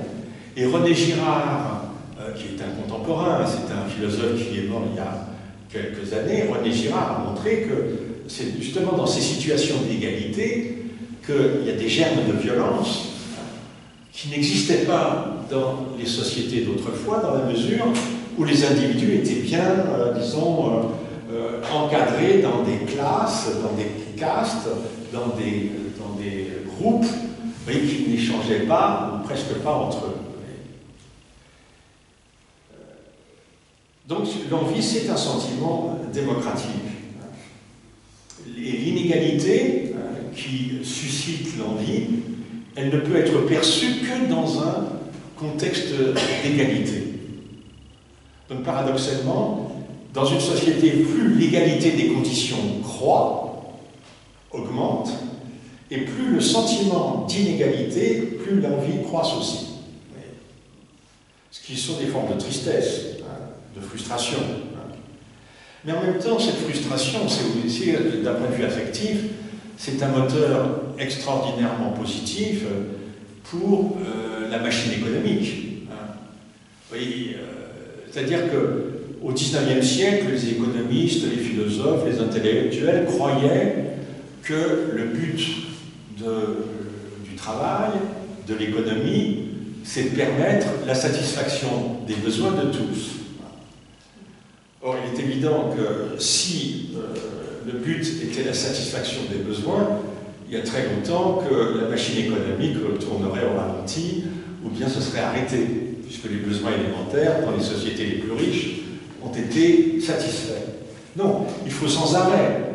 Et René Girard, qui est un contemporain, c'est un philosophe qui est mort il y a quelques années, René Girard a montré que c'est justement dans ces situations d'égalité qu'il y a des germes de violence qui n'existait pas dans les sociétés d'autrefois, dans la mesure où les individus étaient bien, disons, encadrés dans des classes, dans des castes, dans des groupes, voyez, qui n'échangeaient pas, ou presque pas entre eux. Donc l'envie, c'est un sentiment démocratique. Et l'inégalité qui suscite l'envie, elle ne peut être perçue que dans un contexte d'égalité. Donc paradoxalement, dans une société, plus l'égalité des conditions croît, augmente, et plus le sentiment d'inégalité, plus l'envie croît aussi. Ce qui sont des formes de tristesse, de frustration. Mais en même temps, cette frustration, c'est aussi, d'un point de vue affectif, c'est un moteur extraordinairement positif pour la machine économique. Vous voyez, c'est-à-dire qu'au XIXe siècle, les économistes, les philosophes, les intellectuels croyaient que le but du travail, de l'économie, c'est de permettre la satisfaction des besoins de tous. Or, il est évident que si le but était la satisfaction des besoins, il y a très longtemps que la machine économique tournerait au ralenti, ou bien ce serait arrêté, puisque les besoins élémentaires dans les sociétés les plus riches ont été satisfaits. Non, il faut sans arrêt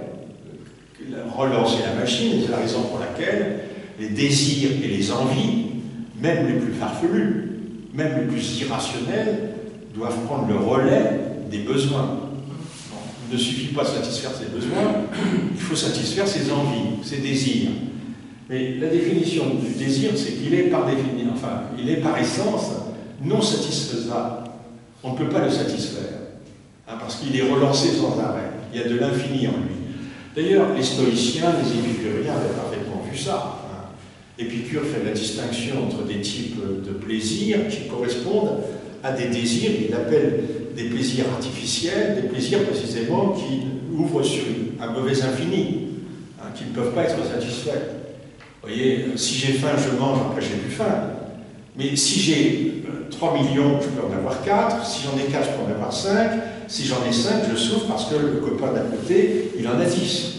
relancer la machine, et c'est la raison pour laquelle les désirs et les envies, même les plus farfelus, même les plus irrationnels, doivent prendre le relais des besoins. Bon, il ne suffit pas de satisfaire ses besoins, il faut satisfaire ses envies, ses désirs. Mais la définition du désir, c'est qu'il est par définition, enfin, il est par essence non satisfaisable. On ne peut pas le satisfaire, parce qu'il est relancé sans arrêt. Il y a de l'infini en lui. D'ailleurs, les stoïciens, les épicuriens avaient parfaitement vu ça. Épicure fait la distinction entre des types de plaisirs qui correspondent à des désirs, il appelle des plaisirs artificiels, des plaisirs précisément qui ouvrent sur un mauvais infini, qui ne peuvent pas être satisfaits. Vous voyez, si j'ai faim, je mange, après j'ai plus faim. Mais si j'ai 3 millions, je peux en avoir 4, si j'en ai 4, je peux en avoir 5, si j'en ai 5, je souffre parce que le copain d'à côté, il en a 10.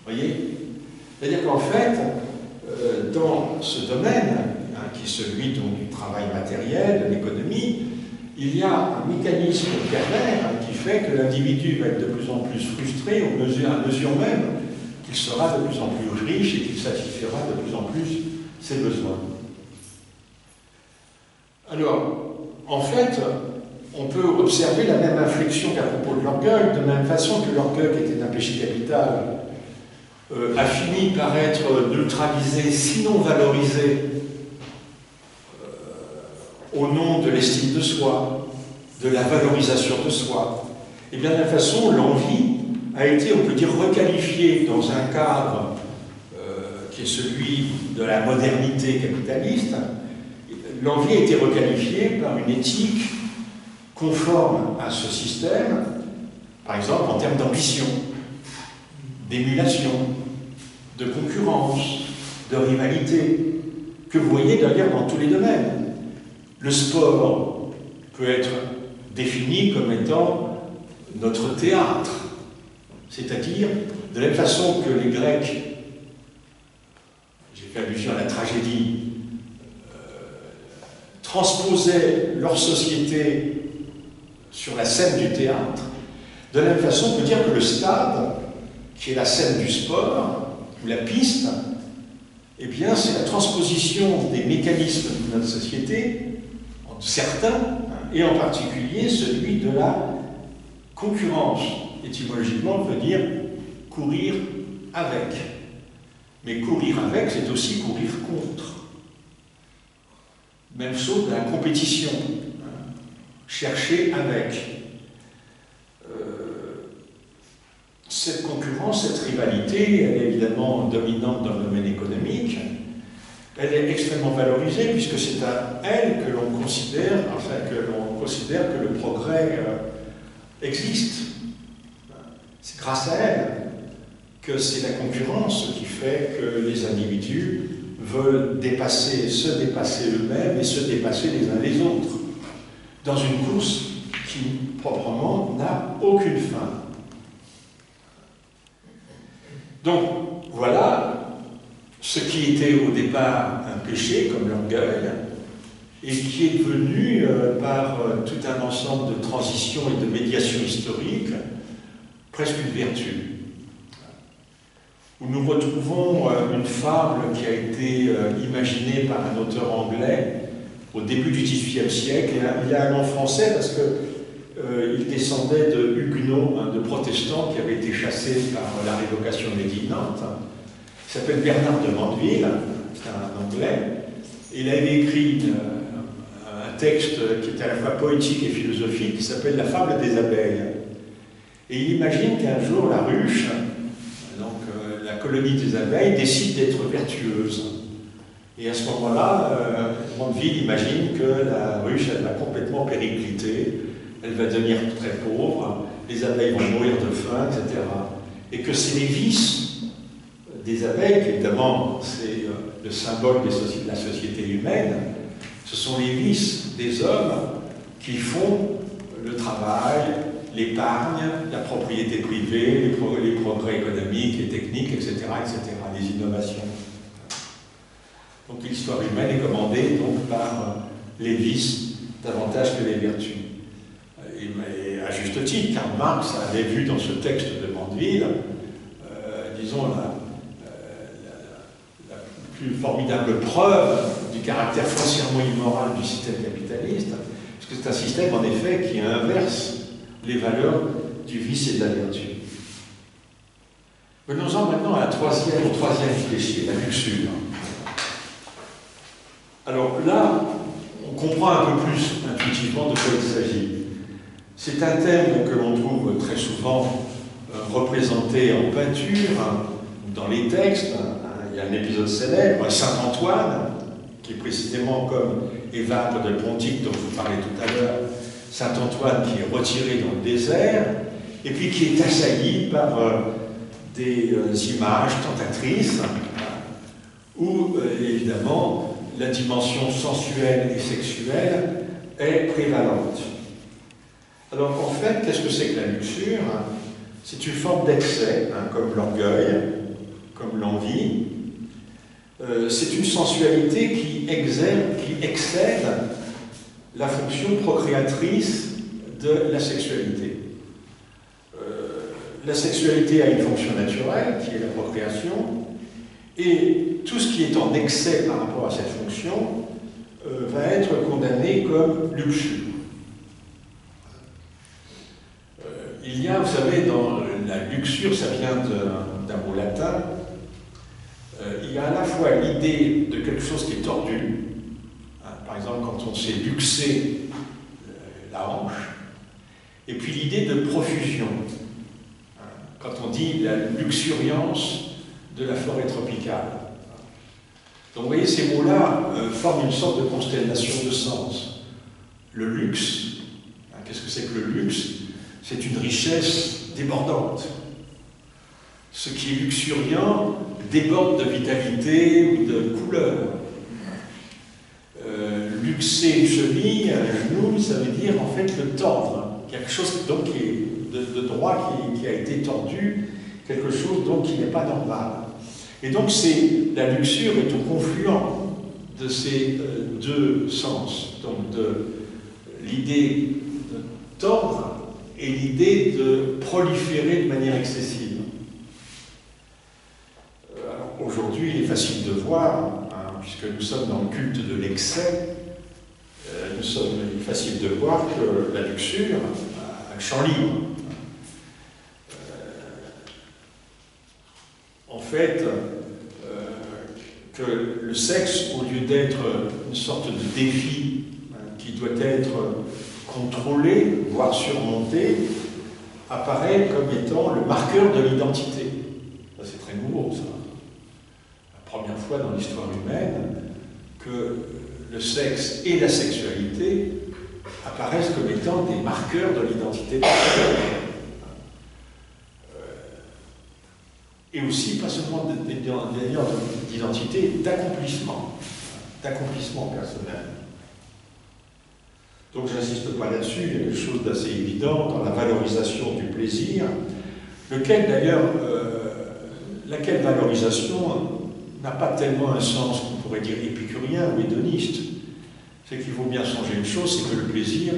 Vous voyez? C'est-à-dire qu'en fait, dans ce domaine, qui est celui donc, du travail matériel, de l'économie, il y a un mécanisme pervers qui fait que l'individu va être de plus en plus frustré à mesure même qu'il sera de plus en plus riche et qu'il satisfera de plus en plus ses besoins. Alors, en fait, on peut observer la même inflexion qu'à propos de l'orgueil, de même façon que l'orgueil, qui était un péché capital, a fini par être neutralisé, sinon valorisé, au nom de l'estime de soi, de la valorisation de soi. Et bien de la même façon, l'envie a été, on peut dire, requalifiée dans un cadre qui est celui de la modernité capitaliste. L'envie a été requalifiée par une éthique conforme à ce système, par exemple en termes d'ambition, d'émulation, de concurrence, de rivalité, que vous voyez d'ailleurs dans tous les domaines. Le sport peut être défini comme étant notre théâtre, c'est-à-dire de la même façon que les Grecs, j'ai fait allusion à la tragédie, transposaient leur société sur la scène du théâtre, de la même façon on peut dire que le stade, qui est la scène du sport, ou la piste, eh bien c'est la transposition des mécanismes de notre société, certains, et en particulier celui de la concurrence. Étymologiquement, veut dire courir avec. Mais courir avec, c'est aussi courir contre. Même chose de la compétition. Chercher avec. Cette concurrence, cette rivalité, elle est évidemment dominante dans le domaine économique. Elle est extrêmement valorisée puisque c'est à elle que l'on considère, que le progrès existe. C'est grâce à elle que c'est la concurrence qui fait que les individus veulent se dépasser eux-mêmes et se dépasser les uns les autres, dans une course qui, proprement, n'a aucune fin. Donc, voilà ce qui était au départ un péché, comme l'orgueil, et qui est devenu, par tout un ensemble de transitions et de médiations historiques, presque une vertu. Où nous retrouvons une fable qui a été imaginée par un auteur anglais au début du XVIIIe siècle. Il a un nom français parce qu'il descendait de huguenots, de protestants qui avaient été chassés par la révocation médite Nantes. Il s'appelle Bernard de Mandeville, c'est un anglais. Il avait écrit un texte qui était à la fois poétique et philosophique qui s'appelle La fable des abeilles. Et il imagine qu'un jour la ruche, donc la colonie des abeilles, décide d'être vertueuse. Et à ce moment-là, Mandeville imagine que la ruche, elle va complètement péricliter, elle va devenir très pauvre, les abeilles vont mourir de faim, etc. Et que c'est les vices des abeilles, qui évidemment c'est le symbole de la société humaine, ce sont les vices des hommes qui font le travail, l'épargne, la propriété privée, les progrès économiques et techniques, etc., les innovations. Donc l'histoire humaine est commandée donc, par les vices davantage que les vertus. Et à juste titre, Karl Marx avait vu dans ce texte de Mandeville, disons, la plus formidable preuve du caractère foncièrement immoral du système capitaliste, parce que c'est un système en effet qui inverse les valeurs du vice et de la vertu. Venons-en maintenant au troisième péché, la luxure. Alors là, on comprend un peu plus intuitivement de quoi il s'agit. C'est un thème que l'on trouve très souvent représenté en peinture, dans les textes. Il y a un épisode célèbre, Saint Antoine, qui est précisément comme Évâpre de Pontique dont je vous parlais tout à l'heure, Saint Antoine qui est retiré dans le désert, et puis qui est assailli par des images tentatrices, où évidemment la dimension sensuelle et sexuelle est prévalente. Alors en fait, qu'est-ce que c'est que la luxure? C'est une forme d'excès, comme l'orgueil, comme l'envie. C'est une sensualité qui excède la fonction procréatrice de la sexualité. La sexualité a une fonction naturelle, qui est la procréation, et tout ce qui est en excès par rapport à cette fonction va être condamné comme luxure. Il y a, vous savez, dans la luxure, ça vient d'un mot latin, il y a à la fois l'idée de quelque chose qui est tordu, par exemple quand on s'est luxé la hanche, et puis l'idée de profusion, quand on dit la luxuriance de la forêt tropicale. Donc vous voyez, ces mots-là forment une sorte de constellation de sens. Le luxe, qu'est-ce que c'est que le luxe? C'est une richesse débordante. Ce qui est luxuriant déborde de vitalité ou de couleur. Luxer une cheville, un genou, ça veut dire en fait le tordre. Quelque chose donc qui est de droit qui a été tordu, quelque chose donc qui n'est pas normal. Et donc la luxure est au confluent de ces deux sens, donc de l'idée de tordre et l'idée de proliférer de manière excessive. Aujourd'hui, il est facile de voir, puisque nous sommes dans le culte de l'excès, il est facile de voir que la luxure a un champ libre. En fait, que le sexe, au lieu d'être une sorte de défi qui doit être contrôlé, voire surmonté, apparaît comme étant le marqueur de l'identité. C'est très nouveau, ça. La première fois dans l'histoire humaine que le sexe et la sexualité apparaissent comme étant des marqueurs de l'identité personnelle. et aussi, pas seulement d'identité, d'accomplissement personnel. Donc j'insiste pas là-dessus, il y a quelque chose d'assez évident dans la valorisation du plaisir, lequel d'ailleurs, laquelle valorisation n'a pas tellement un sens qu'on pourrait dire épicurien ou hédoniste. C'est qu'il faut bien songer une chose, c'est que le plaisir,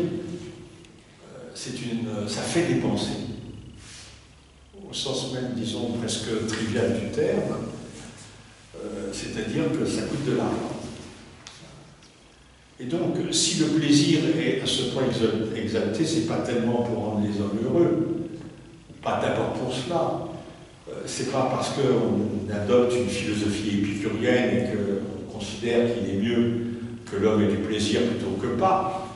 ça fait dépenser. Au sens même, disons, presque trivial du terme, c'est-à-dire que ça coûte de l'argent. Et donc, si le plaisir est à ce point exalté, c'est pas tellement pour rendre les hommes heureux, pas d'abord pour cela. C'est pas parce qu'on adopte une philosophie épicurienne et qu'on considère qu'il est mieux que l'homme ait du plaisir plutôt que pas,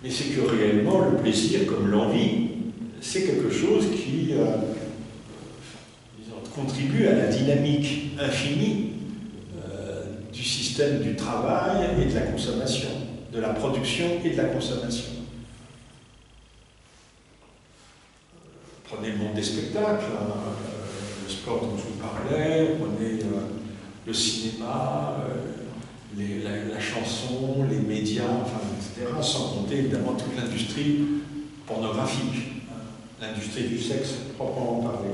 mais c'est que réellement le plaisir, comme l'envie, c'est quelque chose qui contribue à la dynamique infinie du système du travail et de la consommation, de la production et de la consommation. Prenez le monde des spectacles, le sport dont je vous parlais, prenez le cinéma, la chanson, les médias, enfin, etc., sans compter évidemment toute l'industrie pornographique, l'industrie du sexe proprement parlé.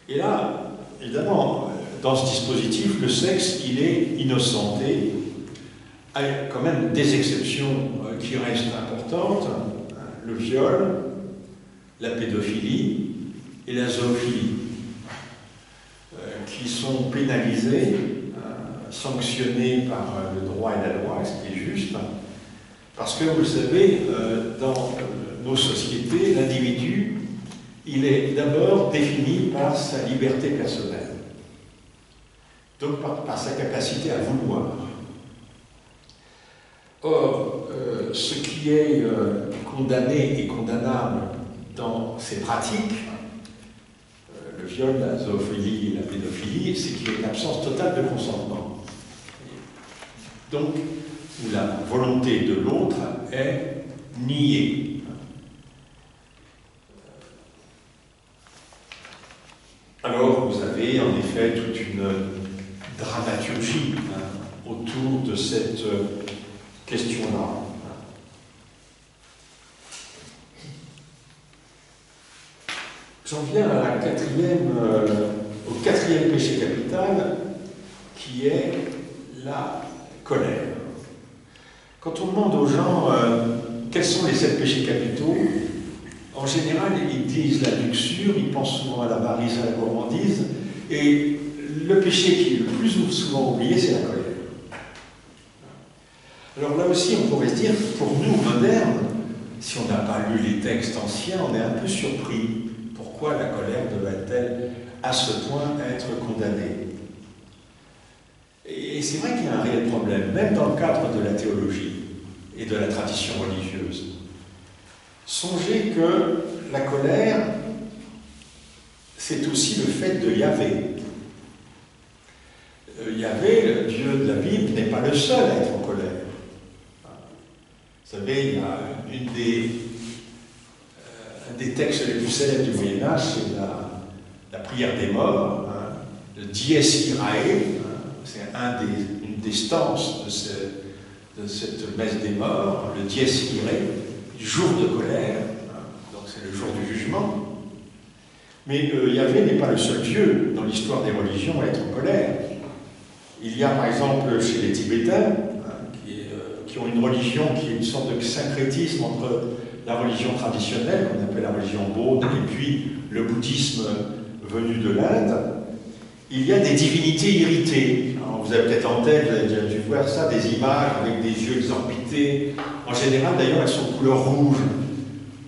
Et là, évidemment, dans ce dispositif, le sexe, il est innocenté, avec quand même des exceptions qui restent importantes, le viol, la pédophilie et la zoophilie, qui sont pénalisées, sanctionnées par le droit et la loi, ce qui est juste, parce que, vous le savez, dans nos sociétés, l'individu, il est d'abord défini par sa liberté personnelle, donc par sa capacité à vouloir. Or, ce qui est condamné et condamnable dans ces pratiques, le viol, la zoophilie et la pédophilie, c'est qu'il y a une absence totale de consentement. Donc, où la volonté de l'autre est niée. Alors, vous avez en effet toute une dramaturgie autour de cette question-là. J'en viens à au quatrième péché capital, qui est la colère. Quand on demande aux gens quels sont les 7 péchés capitaux, en général, ils disent la luxure, ils pensent souvent à l'avarice, à la gourmandise, et le péché qui est le plus souvent oublié, c'est la colère. Alors là aussi, on pourrait se dire, pour nous, modernes, si on n'a pas lu les textes anciens, on est un peu surpris. Pourquoi la colère devait-elle, à ce point, être condamnée? Et c'est vrai qu'il y a un réel problème, même dans le cadre de la théologie et de la tradition religieuse. Songez que la colère, c'est aussi le fait de Yahvé. Yahvé, le Dieu de la Bible, n'est pas le seul à être en colère. Vous savez, il y a un des textes les plus célèbres du Moyen-Âge, c'est la prière des morts, le Dies Irae, c'est une des stances de cette messe des morts, le Dies Irae, du jour de colère, donc c'est le jour du jugement. Mais Yahvé n'est pas le seul Dieu dans l'histoire des religions à être en colère. Il y a par exemple chez les Tibétains, qui ont une religion qui est une sorte de syncrétisme entre la religion traditionnelle, qu'on appelle la religion bouddhe, et puis le bouddhisme venu de l'Inde. Il y a des divinités irritées. Alors, vous avez peut-être en tête, vous avez déjà dû voir ça, des images avec des yeux exorbités. En général, d'ailleurs, elles sont couleur rouge.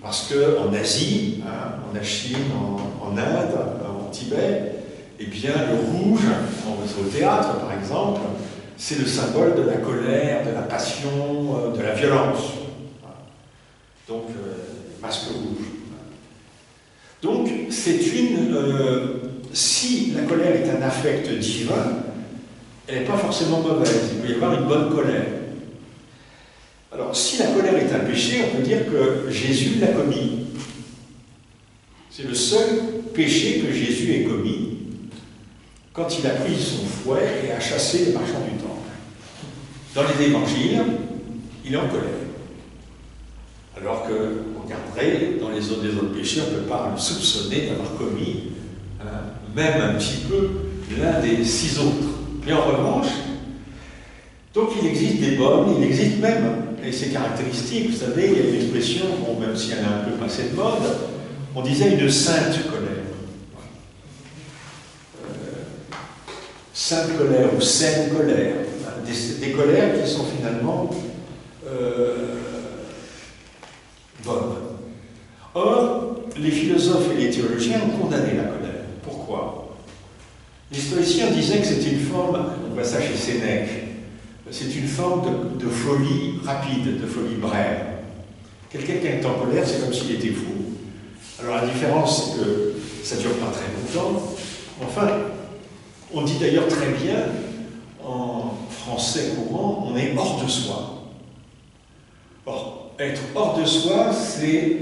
Parce qu'en Asie, en Chine, en Inde, en Tibet, eh bien, le rouge, au théâtre par exemple, c'est le symbole de la colère, de la passion, de la violence. Donc, masque rouge. Donc, c'est si la colère est un affect divin, elle n'est pas forcément mauvaise. Il peut y avoir une bonne colère. Alors, si la colère est un péché, on peut dire que Jésus l'a commis. C'est le seul péché que Jésus ait commis quand il a pris son fouet et a chassé les marchands du temple. Dans les évangiles, il est en colère. Alors que, on regarderait, dans les autres péchés, on ne peut pas le soupçonner d'avoir commis même un petit peu l'un des 6 autres. Mais en revanche, donc il existe des bonnes, il existe même, et c'est caractéristique, vous savez, il y a une expression, bon, même si elle a un peu passé de mode, on disait une sainte colère. Sainte colère ou saine colère. Des colères qui sont finalement bonnes. Or, les philosophes et les théologiens ont condamné la colère. Pourquoi? Les stoïciens disaient que c'était une forme, on voit ça chez Sénèque, c'est une forme de folie rapide, de folie brève. Quelqu'un qui est en colère, c'est comme s'il était fou. Alors la différence, c'est que ça ne dure pas très longtemps. Enfin, on dit d'ailleurs très bien, en français courant, on est hors de soi. Or, être hors de soi, c'est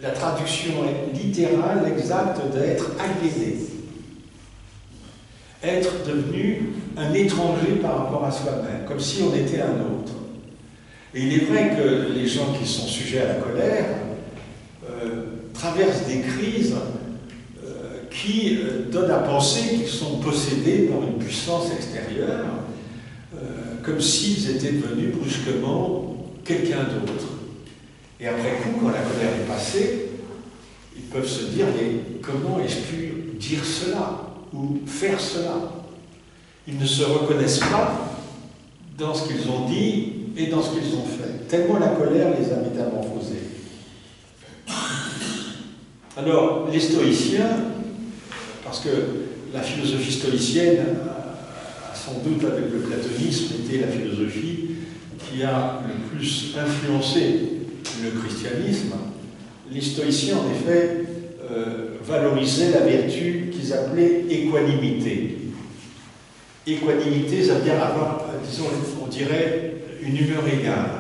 la traduction littérale, exacte d'être aliéné. Être devenu un étranger par rapport à soi-même, comme si on était un autre. Et il est vrai que les gens qui sont sujets à la colère traversent des crises qui donnent à penser qu'ils sont possédés par une puissance extérieure, comme s'ils étaient devenus brusquement quelqu'un d'autre. Et après coup, quand la colère est passée, ils peuvent se dire, mais comment ai-je pu dire cela ou faire cela? Ils ne se reconnaissent pas dans ce qu'ils ont dit et dans ce qu'ils ont fait, tellement la colère les a métamorphosés. Alors, les stoïciens, parce que la philosophie stoïcienne, sans doute avec le platonisme, était la philosophie qui a le plus influencé le christianisme, les stoïciens, en effet, valorisaient la vertu qu'ils appelaient équanimité. Équanimité, ça veut dire avoir, disons, on dirait, une humeur égale.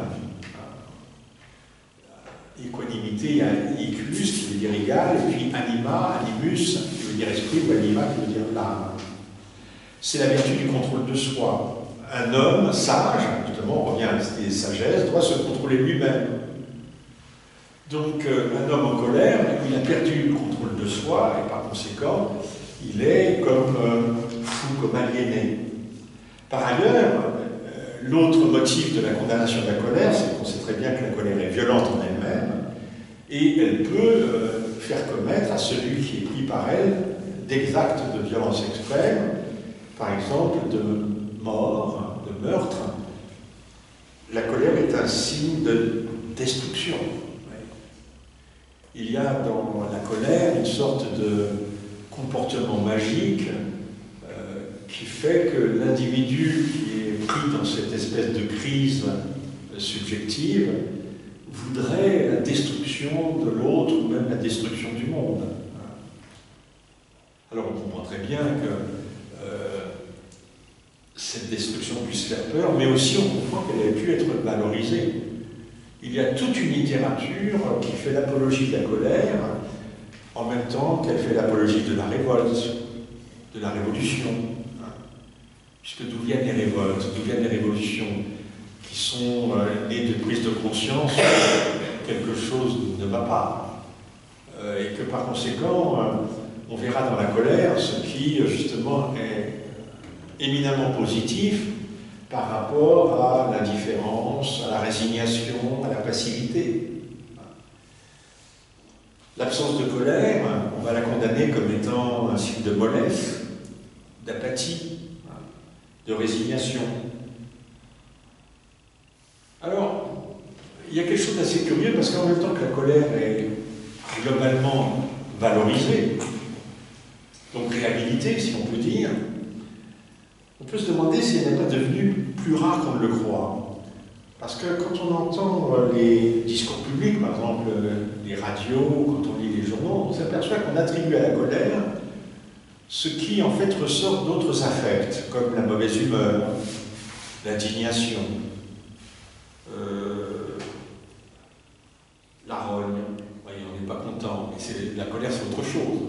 Équanimité, il y a icus, qui veut dire égal, et puis anima, animus, qui veut dire esprit, ou anima, qui veut dire l'âme. C'est la vertu du contrôle de soi. Un homme sage, justement, on revient à la sagesse, doit se contrôler lui-même. Donc, un homme en colère, il a perdu le contrôle de soi, et par conséquent, il est comme fou, comme aliéné. Par ailleurs, l'autre motif de la condamnation de la colère, c'est qu'on sait très bien que la colère est violente en elle-même, et elle peut faire commettre à celui qui est pris par elle des actes de violence extrême, par exemple de mort, de meurtre. La colère est un signe de destruction. Il y a dans la colère une sorte de comportement magique qui fait que l'individu qui est pris dans cette espèce de crise subjective voudrait la destruction de l'autre ou même la destruction du monde. Alors on comprend très bien que cette destruction puisse faire peur, mais aussi on comprend qu'elle ait pu être valorisée. Il y a toute une littérature qui fait l'apologie de la colère, en même temps qu'elle fait l'apologie de la révolte, de la révolution. Puisque d'où viennent les révoltes, d'où viennent les révolutions qui sont nées de prise de conscience que quelque chose ne va pas. Et que par conséquent, on verra dans la colère ce qui, justement, est éminemment positif par rapport à l'indifférence, à la résignation, à la passivité. L'absence de colère, on va la condamner comme étant un signe de mollesse, d'apathie, de résignation. Alors, il y a quelque chose d'assez curieux parce qu'en même temps que la colère est globalement valorisée, donc réhabilitée, si on peut dire, on peut se demander si elle n'est pas devenue plus rare qu'on ne le croit. Parce que quand on entend les discours publics, par exemple les radios, quand on lit les journaux, on s'aperçoit qu'on attribue à la colère ce qui en fait ressort d'autres affects, comme la mauvaise humeur, l'indignation, la rogne. On n'est pas content. Et la colère l'inverse autre chose.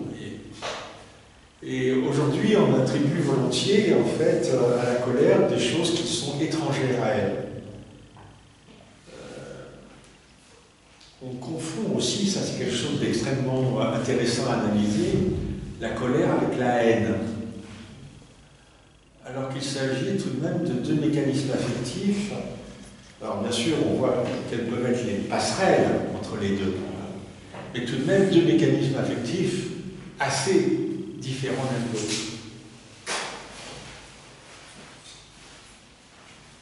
Et aujourd'hui, on attribue volontiers, en fait, à la colère des choses qui sont étrangères à elle. On confond aussi, ça c'est quelque chose d'extrêmement intéressant à analyser, la colère avec la haine. Alors qu'il s'agit tout de même de deux mécanismes affectifs. Alors bien sûr, on voit quelles peuvent être les passerelles entre les deux, mais tout de même deux mécanismes affectifs assez différents l'un de l'autre.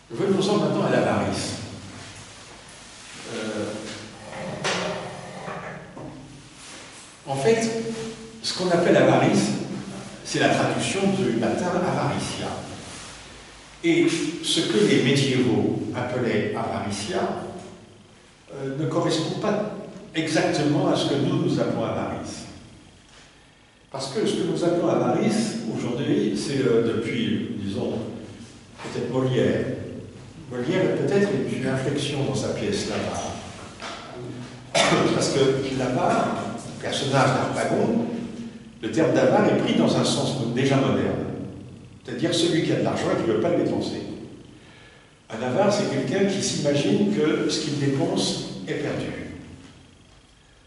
Venons-en maintenant à l'avarice. En fait, ce qu'on appelle avarice, c'est la traduction du latin avaritia. Et ce que les médiévaux appelaient avaritia ne correspond pas exactement à ce que nous appelons avarice. Parce que ce que nous appelons avarice, aujourd'hui, c'est depuis, disons, peut-être Molière. Molière a peut-être une inflexion dans sa pièce l'avare. Parce que l'avare, personnage d'Harpagon, le terme d'avare est pris dans un sens déjà moderne. C'est-à-dire celui qui a de l'argent et qui ne veut pas le dépenser. Un avare, c'est quelqu'un qui s'imagine que ce qu'il dépense est perdu.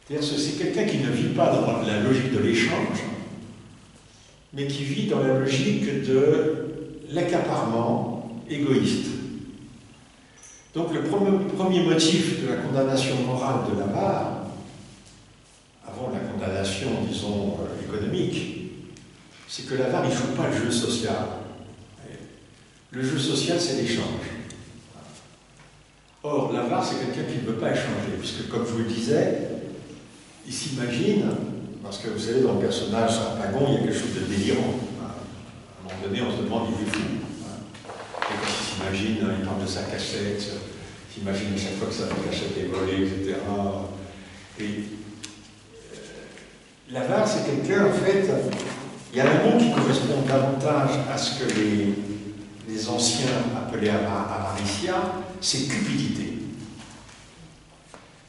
C'est-à-dire que c'est quelqu'un qui ne vit pas dans la logique de l'échange, mais qui vit dans la logique de l'accaparement égoïste. Donc le premier motif de la condamnation morale de l'avare, avant la condamnation, disons, économique, c'est que l'avare, il ne joue pas le jeu social. Le jeu social, c'est l'échange. Or, l'avare, c'est quelqu'un qui ne veut pas échanger, puisque, comme je vous le disais, il s'imagine, parce que vous savez, dans le personnage Harpagon, il y a quelque chose de délirant. À un moment donné, on se demande, il est fou. Et quand il s'imagine, il parle de sa cachette, il s'imagine à chaque fois que sa cachette est volée, etc. Et l'avare, c'est quelqu'un, en fait, il y a un mot qui correspond davantage à ce que les anciens appelaient avaritia, c'est cupidité.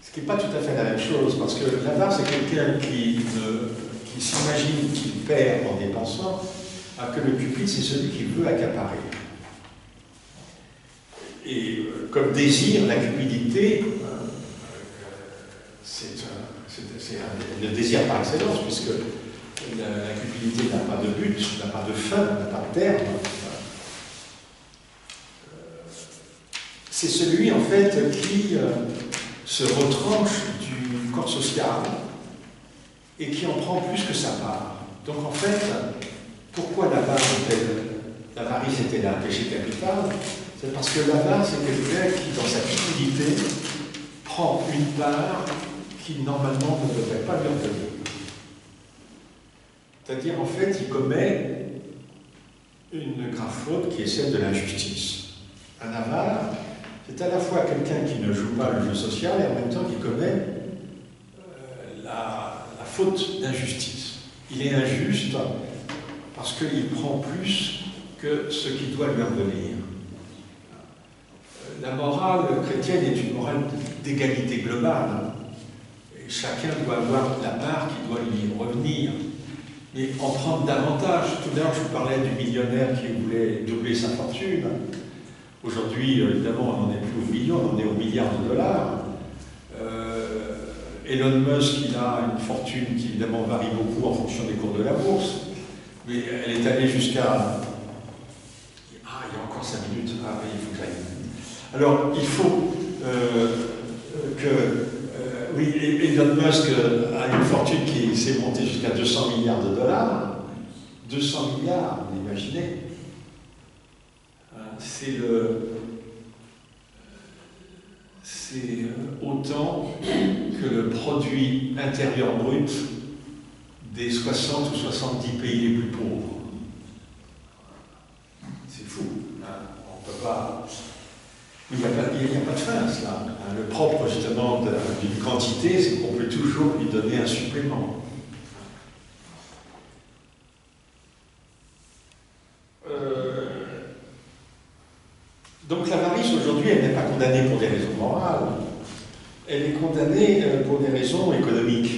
Ce qui n'est pas tout à fait la même chose, parce que l'avare, c'est quelqu'un qui s'imagine qu'il perd en dépensant, alors que le cupide, c'est celui qui veut accaparer. Et comme désir, la cupidité, c'est le désir par excellence, puisque la cupidité n'a pas de but, n'a pas de fin, n'a pas de terme. C'est celui, en fait, qui se retranche du corps social et qui en prend plus que sa part. Donc, en fait, pourquoi l'avarice était un péché capital? C'est parce que l'avare, c'est quelqu'un qui, dans sa cupidité, prend une part qui, normalement, ne devrait pas lui revenir. C'est-à-dire, en fait, il commet une grave faute qui est celle de l'injustice. Un avare, c'est à la fois quelqu'un qui ne joue pas le jeu social et en même temps qui commet la faute d'injustice. Il est injuste parce qu'il prend plus que ce qui doit lui revenir. La morale chrétienne est une morale d'égalité globale. Et chacun doit avoir la part qui doit lui revenir. Mais en prendre davantage. Tout à l'heure, je vous parlais du millionnaire qui voulait doubler sa fortune. Aujourd'hui, évidemment, on n'en est plus au million, on en est aux milliards de dollars. Elon Musk, il a une fortune qui, évidemment, varie beaucoup en fonction des cours de la bourse. Mais elle est allée jusqu'à... Ah, il y a encore 5 minutes. Ah oui, il faut que j'aille. Alors, il faut oui, Elon Musk a une fortune qui s'est montée jusqu'à 200 milliards de dollars. 200 milliards, vous imaginez? C'est autant que le produit intérieur brut des 60 ou 70 pays les plus pauvres. C'est fou. Hein, on peut pas... Il n'y a pas de fin à cela. Le propre, justement, d'une quantité, c'est qu'on peut toujours lui donner un supplément. Donc l'avarice, aujourd'hui, elle n'est pas condamnée pour des raisons morales. Elle est condamnée pour des raisons économiques.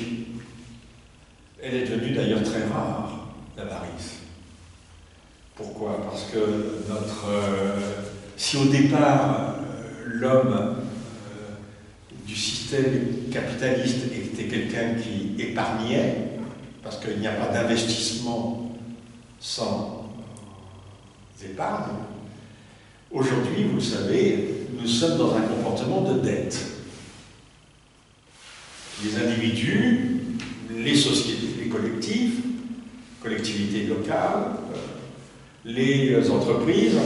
rare, l'avarice. Pourquoi? Parce que si au départ, l'homme du système capitaliste était quelqu'un qui épargnait, parce qu'il n'y a pas d'investissement sans épargne, aujourd'hui, vous le savez, nous sommes dans un comportement de dette. Les individus, les sociétés, les collectifs, collectivités locales, les entreprises,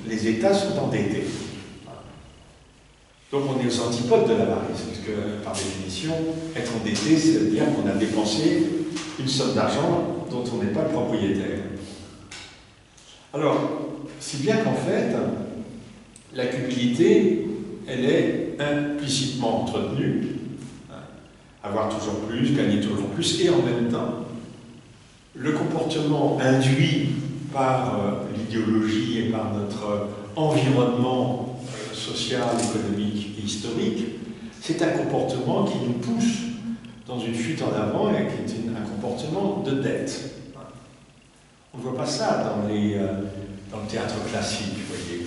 les États sont endettés. Donc on est aux antipodes de l'avarice, puisque par définition, être endetté, c'est-à-dire qu'on a dépensé une somme d'argent dont on n'est pas le propriétaire. Alors, si bien qu'en fait, la cupidité, elle est implicitement entretenue, avoir toujours plus, gagner toujours plus, et en même temps, le comportement induit par l'idéologie et par notre environnement social, économique et historique, c'est un comportement qui nous pousse dans une fuite en avant et qui est un comportement de dette. On ne voit pas ça dans le théâtre classique, vous voyez.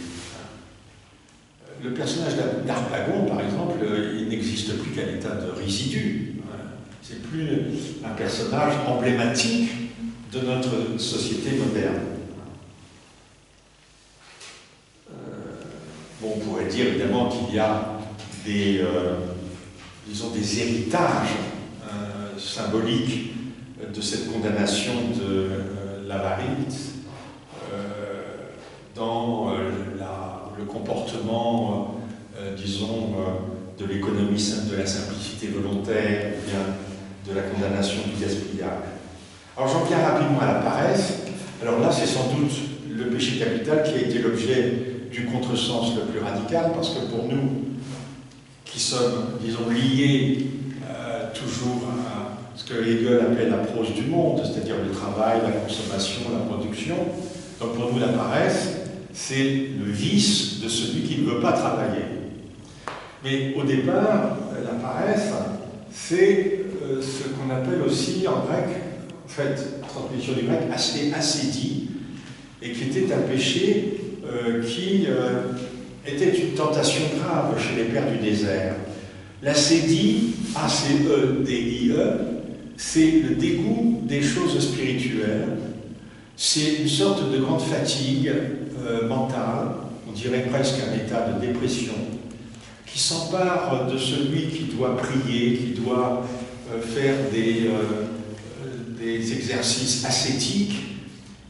Le personnage d'Harpagon, par exemple, il n'existe plus qu'à l'état de résidu. C'est plus un personnage emblématique de notre société moderne. Bon, on pourrait dire évidemment qu'il y a des héritages symboliques de cette condamnation de l'avarice dans le comportement, disons, de l'économie de la simplicité volontaire, ou bien de la condamnation du gaspillage. Alors j'en viens rapidement à la paresse. Alors là, c'est sans doute le péché capital qui a été l'objet du contresens le plus radical, parce que pour nous, qui sommes, disons, liés toujours à ce que Hegel appelle la prose du monde, c'est-à-dire le travail, la consommation, la production, donc pour nous, la paresse, c'est le vice de celui qui ne veut pas travailler. Mais au départ, la paresse, c'est ce qu'on appelle aussi en grec, en fait, transmission du grec, assédie, et qui était un péché qui était une tentation grave chez les pères du désert. L'assédie, A-C-E-D-I-E, c'est le dégoût des choses spirituelles, c'est une sorte de grande fatigue mentale, on dirait presque un état de dépression, qui s'empare de celui qui doit prier, qui doit faire des exercices ascétiques,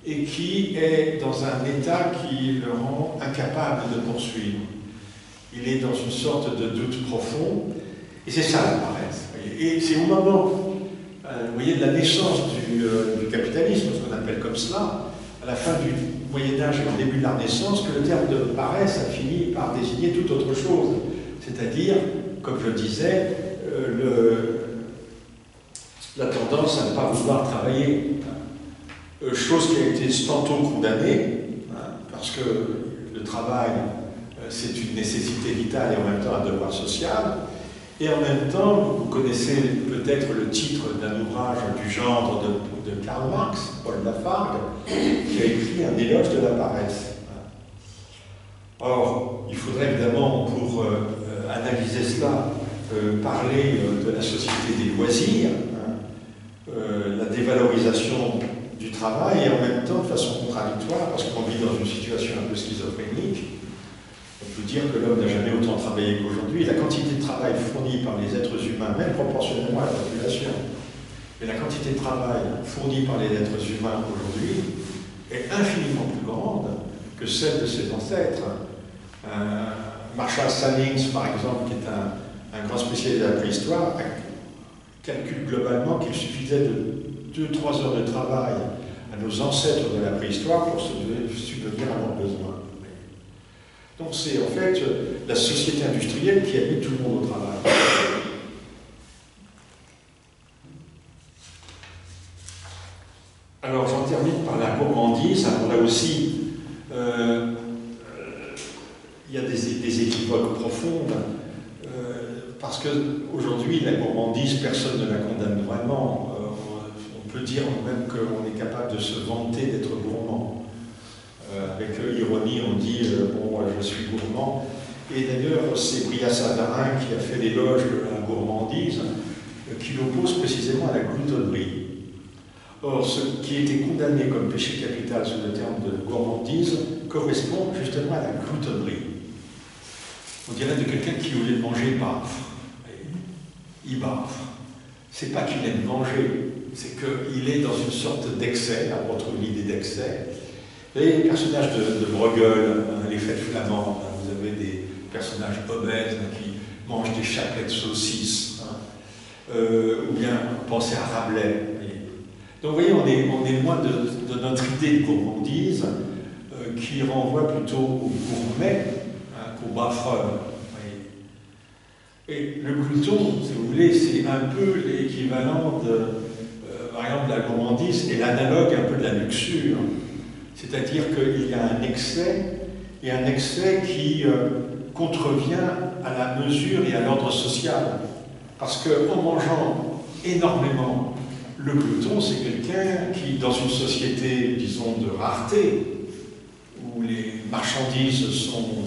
et qui est dans un état qui le rend incapable de poursuivre. Il est dans une sorte de doute profond, et c'est ça la paresse. Et c'est au moment, vous voyez, de la naissance du capitalisme, ce qu'on appelle comme cela, à la fin du Moyen-Âge et au début de la Renaissance, que le terme de paresse a fini par désigner toute autre chose. C'est-à-dire, comme je le disais, la tendance à ne pas vouloir travailler. Chose qui a été tantôt condamnée, parce que le travail, c'est une nécessité vitale et en même temps un devoir social. Et en même temps, vous connaissez peut-être le titre d'un ouvrage du genre de Karl Marx, Paul Lafargue, qui a écrit un éloge de la paresse. Or, il faudrait évidemment, pour analyser cela, parler de la société des loisirs, la dévalorisation du travail, et en même temps de façon contradictoire, parce qu'on vit dans une situation un peu schizophrénique. On peut dire que l'homme n'a jamais autant travaillé qu'aujourd'hui. La quantité de travail fournie par les êtres humains, même proportionnellement à la population, mais la quantité de travail fournie par les êtres humains aujourd'hui est infiniment plus grande que celle de ses ancêtres. Marshall Salins, par exemple, qui est un grand spécialiste de la préhistoire, calcule globalement qu'il suffisait de 2-3 heures de travail à nos ancêtres de la préhistoire pour subvenir à leurs besoins. Donc c'est en fait la société industrielle qui a mis tout le monde au travail. Alors j'en termine par la gourmandise. Alors là aussi, il y a des équivoques profondes, parce qu'aujourd'hui, la gourmandise, personne ne la condamne vraiment. On On peut dire même qu'on est capable de se vanter d'être gourmand. Avec ironie, on dit bon, je suis gourmand. Et d'ailleurs, c'est Brillat Savarin qui a fait l'éloge de la gourmandise, qui l'oppose précisément à la gloutonnerie. Or, ce qui était condamné comme péché capital sous le terme de gourmandise correspond justement à la gloutonnerie. On dirait de quelqu'un qui, au lieu de manger, baffe. Il baffe. C'est pas qu'il aime manger, c'est qu'il est dans une sorte d'excès, là, on retrouve l'idée d'excès. Les personnages de Bruegel, les fêtes flamandes, vous avez des personnages obèses qui mangent des chapelets de saucisses, ou bien pensez à Rabelais. Donc vous voyez, on est loin de notre idée de gourmandise qui renvoie plutôt au gourmet qu'au baffeur. Et le glouton, si vous voulez, c'est un peu l'équivalent de, par exemple, de la gourmandise et l'analogue un peu de la luxure. C'est-à-dire qu'il y a un excès, et un excès qui contrevient à la mesure et à l'ordre social. Parce qu'en mangeant énormément, le glouton, c'est quelqu'un qui, dans une société, disons, de rareté, où les marchandises sont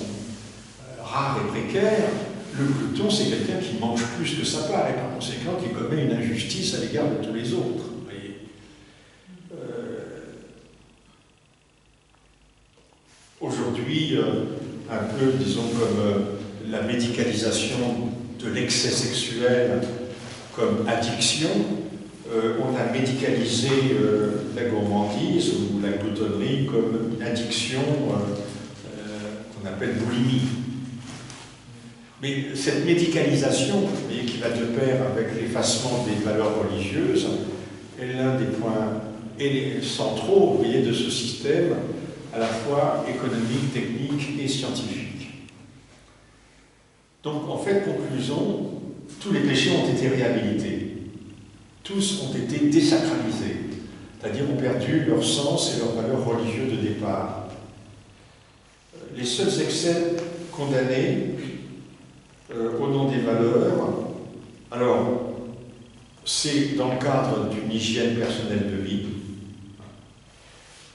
rares et précaires, le glouton, c'est quelqu'un qui mange plus que sa part, et par conséquent, qui commet une injustice à l'égard de tous les autres. Aujourd'hui, un peu, disons, comme la médicalisation de l'excès sexuel comme addiction, on a médicalisé la gourmandise ou la gloutonnerie comme une addiction qu'on appelle boulimie. Mais cette médicalisation, qui va de pair avec l'effacement des valeurs religieuses, est l'un des points centraux, vous voyez, de ce système, à la fois économique, technique et scientifique. Donc, en fait, conclusion, tous les péchés ont été réhabilités. Tous ont été désacralisés, c'est-à-dire ont perdu leur sens et leur valeur religieuse de départ. Les seuls excès condamnés au nom des valeurs, alors, c'est dans le cadre d'une hygiène personnelle de vie,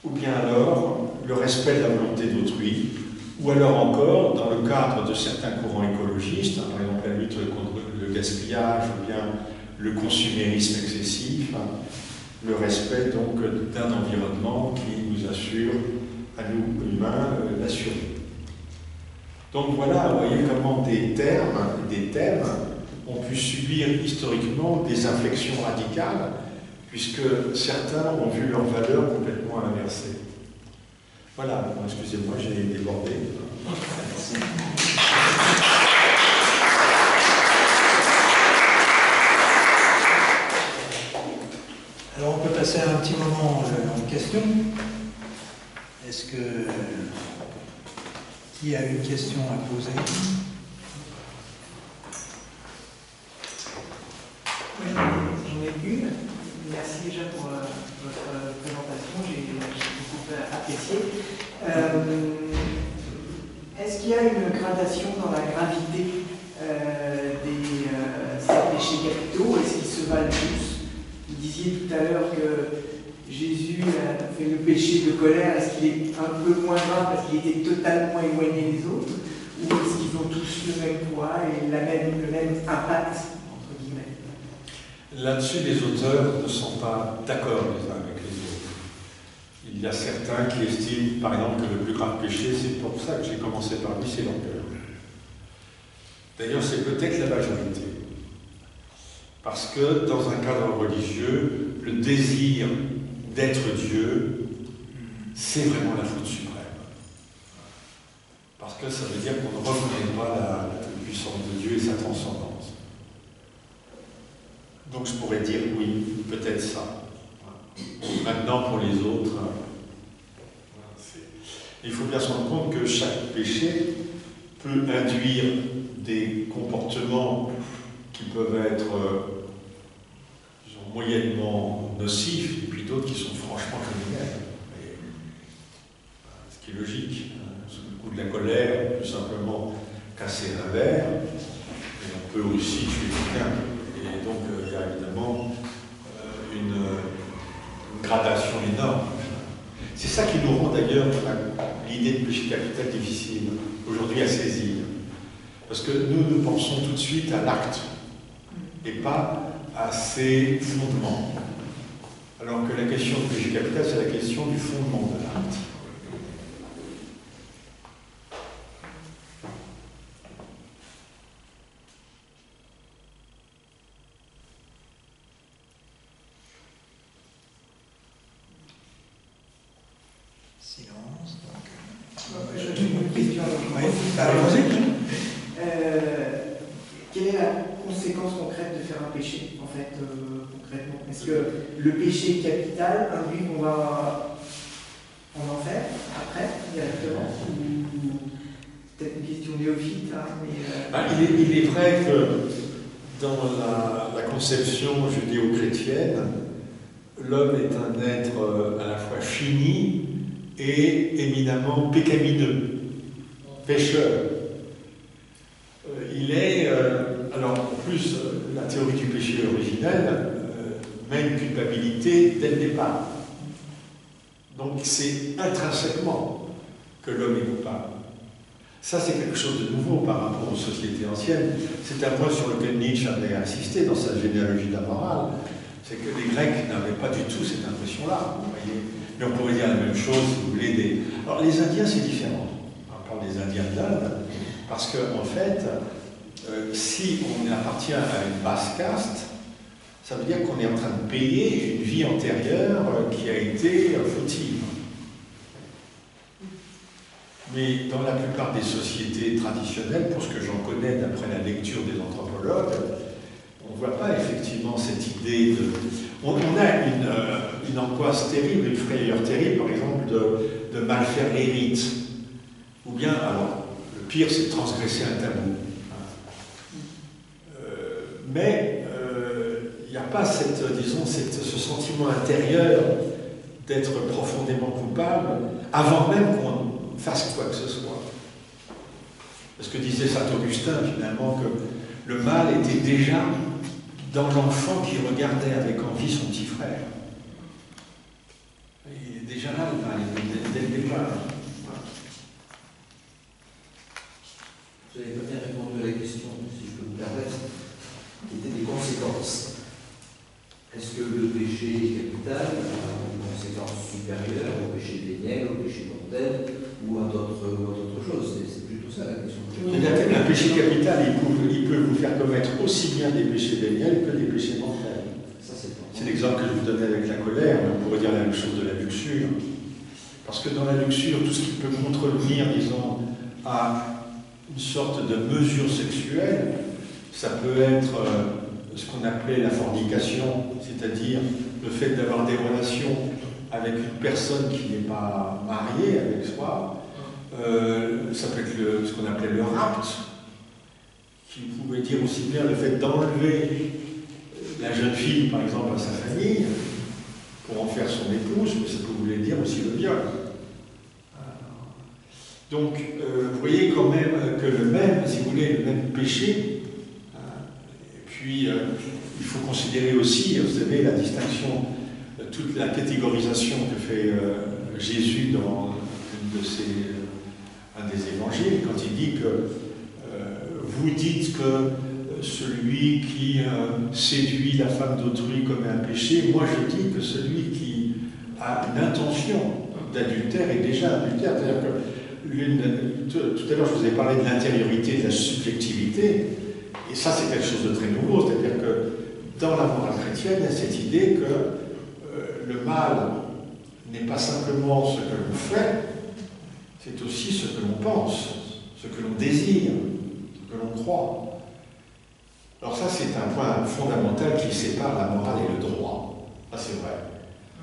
ou bien alors le respect de la volonté d'autrui, ou alors encore, dans le cadre de certains courants écologistes, par exemple la lutte contre le gaspillage, ou bien le consumérisme excessif, le respect donc d'un environnement qui nous assure, à nous humains, la survie. Donc voilà, vous voyez comment des thèmes ont pu subir historiquement des inflexions radicales, puisque certains ont vu leurs valeurs complètement inversées. Voilà, excusez-moi, j'ai débordé. Merci. Alors on peut passer à un petit moment en question. Est-ce que qui a une question à poser? Oui, j'en ai une. Merci déjà pour votre présentation, j'ai beaucoup apprécié. Est-ce qu'il y a une gradation dans la gravité des 7 péchés capitaux? Est-ce qu'ils se valent tous? Vous disiez tout à l'heure que Jésus a fait le péché de colère. Est-ce qu'il est un peu moins grave parce qu'il était totalement éloigné des autres? Ou est-ce qu'ils ont tous le même poids et le même impact? Là-dessus, les auteurs ne sont pas d'accord les uns avec les autres. Il y a certains qui estiment, par exemple, que le plus grave péché, c'est pour ça que j'ai commencé par lui, c'est l'orgueil. D'ailleurs, c'est peut-être la majorité. Parce que, dans un cadre religieux, le désir d'être Dieu, c'est vraiment la faute suprême. Parce que ça veut dire qu'on ne reconnaît pas la puissance de Dieu et sa transcendance. Donc je pourrais dire oui, peut-être ça. Maintenant, pour les autres, il faut bien se rendre compte que chaque péché peut induire des comportements qui peuvent être disons, moyennement nocifs, et puis d'autres qui sont franchement criminels. Ce qui est logique. Sous le coup de la colère, tout simplement casser un verre, et on peut aussi tuer quelqu'un. Et donc, il y a évidemment gradation énorme. C'est ça qui nous rend d'ailleurs l'idée de péché capital difficile aujourd'hui à saisir. Parce que nous pensons tout de suite à l'acte et pas à ses fondements. Alors que la question du péché capital, c'est la question du fondement de l'acte. Silence. J'ai une question. Quelle est la conséquence concrète de faire un péché, en fait, concrètement? Est-ce que le péché capital induit qu'on va en enfer après, directement? Ou peut-être une question néophyte, hein, mais... Il est vrai que dans la conception judéo-chrétienne, l'homme est un être à la fois fini et éminemment pécamineux, pécheur. Il est, alors en plus, la théorie du péché originel met une culpabilité dès le départ. Donc c'est intrinsèquement que l'homme est coupable. Ça, c'est quelque chose de nouveau par rapport aux sociétés anciennes. C'est un point sur lequel Nietzsche avait insisté dans sa généalogie de la morale. C'est que les Grecs n'avaient pas du tout cette impression-là, vous voyez. Mais on pourrait dire la même chose, si vous voulez, Alors, les Indiens, c'est différent. On parle des Indiens de l'Inde, parce qu'en fait, si on appartient à une basse caste, ça veut dire qu'on est en train de payer une vie antérieure qui a été fautive. Mais dans la plupart des sociétés traditionnelles, pour ce que j'en connais d'après la lecture des anthropologues, on ne voit pas effectivement cette idée de... On a une angoisse terrible, une frayeur terrible, par exemple, de mal faire les rites. Ou bien, alors, le pire, c'est de transgresser un tabou. Mais il n'y a pas ce sentiment intérieur d'être profondément coupable avant même qu'on fasse quoi que ce soit. Parce que disait saint Augustin, finalement, que le mal était déjà dans l'enfant qui regardait avec envie son petit frère. Il est déjà là, le mal, dès le départ. Vous avez pas bien répondu à la question, si je peux me permettre, qui était des conséquences. Est-ce que le péché capital a une conséquence supérieure au péché véniel, au péché mortel ou à d'autres choses? C'est plutôt ça la question. C'est-à-dire qu'un péché capital, il peut vous faire commettre aussi bien des péchés véniels que des péchés mortels. C'est l'exemple que je vous donnais avec la colère, mais on pourrait dire la même chose de la luxure. Parce que dans la luxure, tout ce qui peut contrevenir, disons, à une sorte de mesure sexuelle, ça peut être ce qu'on appelait la fornication, c'est-à-dire le fait d'avoir des relations avec une personne qui n'est pas mariée avec soi. Ça peut être ce qu'on appelait le rapt, qui pouvait dire aussi bien le fait d'enlever la jeune fille, par exemple, à sa famille, pour en faire son épouse, mais ça voulait dire aussi le viol. Donc, vous voyez quand même que le même, si vous voulez, le même péché, et puis il faut considérer aussi, vous savez, la distinction, toute la catégorisation que fait Jésus dans un des évangiles, quand il dit que vous dites que celui qui séduit la femme d'autrui commet un péché, moi je dis que celui qui a une intention d'adultère est déjà adultère. C'est-à-dire que tout à l'heure je vous ai parlé de l'intériorité, de la subjectivité, et ça c'est quelque chose de très nouveau, c'est-à-dire que dans la morale chrétienne, il y a cette idée que le mal n'est pas simplement ce que l'on fait, c'est aussi ce que l'on pense, ce que l'on désire, ce que l'on croit. Alors ça, c'est un point fondamental qui sépare la morale et le droit. Ça, c'est vrai.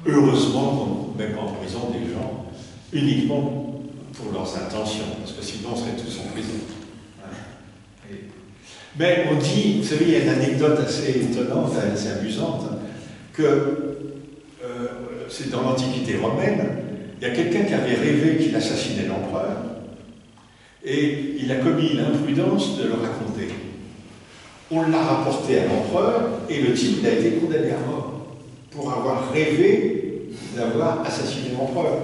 Heureusement qu'on ne met pas en prison des gens uniquement pour leurs intentions, parce que sinon, on serait tous en prison. Mais on dit, vous savez, il y a une anecdote assez étonnante, assez amusante, que c'est dans l'Antiquité romaine, il y a quelqu'un qui avait rêvé qu'il assassinait l'empereur, et il a commis l'imprudence de le raconter. On l'a rapporté à l'empereur, et le type a été condamné à mort pour avoir rêvé d'avoir assassiné l'empereur.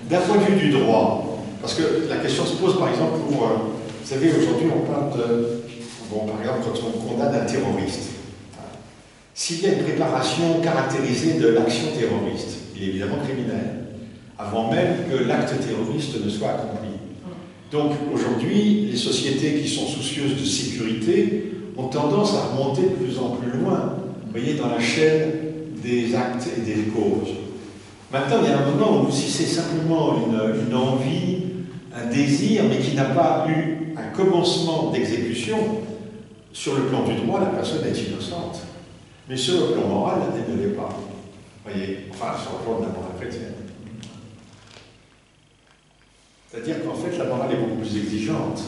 D'un point de vue du droit, parce que la question se pose par exemple pour, vous savez, aujourd'hui on parle de, bon, par exemple quand on condamne un terroriste, s'il y a une préparation caractérisée de l'action terroriste, il est évidemment criminel, avant même que l'acte terroriste ne soit accompli. Donc aujourd'hui, les sociétés qui sont soucieuses de sécurité ont tendance à remonter de plus en plus loin, vous voyez, dans la chaîne des actes et des causes. Maintenant, il y a un moment où si c'est simplement une envie, un désir, mais qui n'a pas eu un commencement d'exécution, sur le plan du droit, la personne est innocente. Mais sur le plan moral, elle ne l'est pas. Vous voyez, enfin, sur le plan de la morale chrétienne. C'est-à-dire qu'en fait, la morale est beaucoup plus exigeante,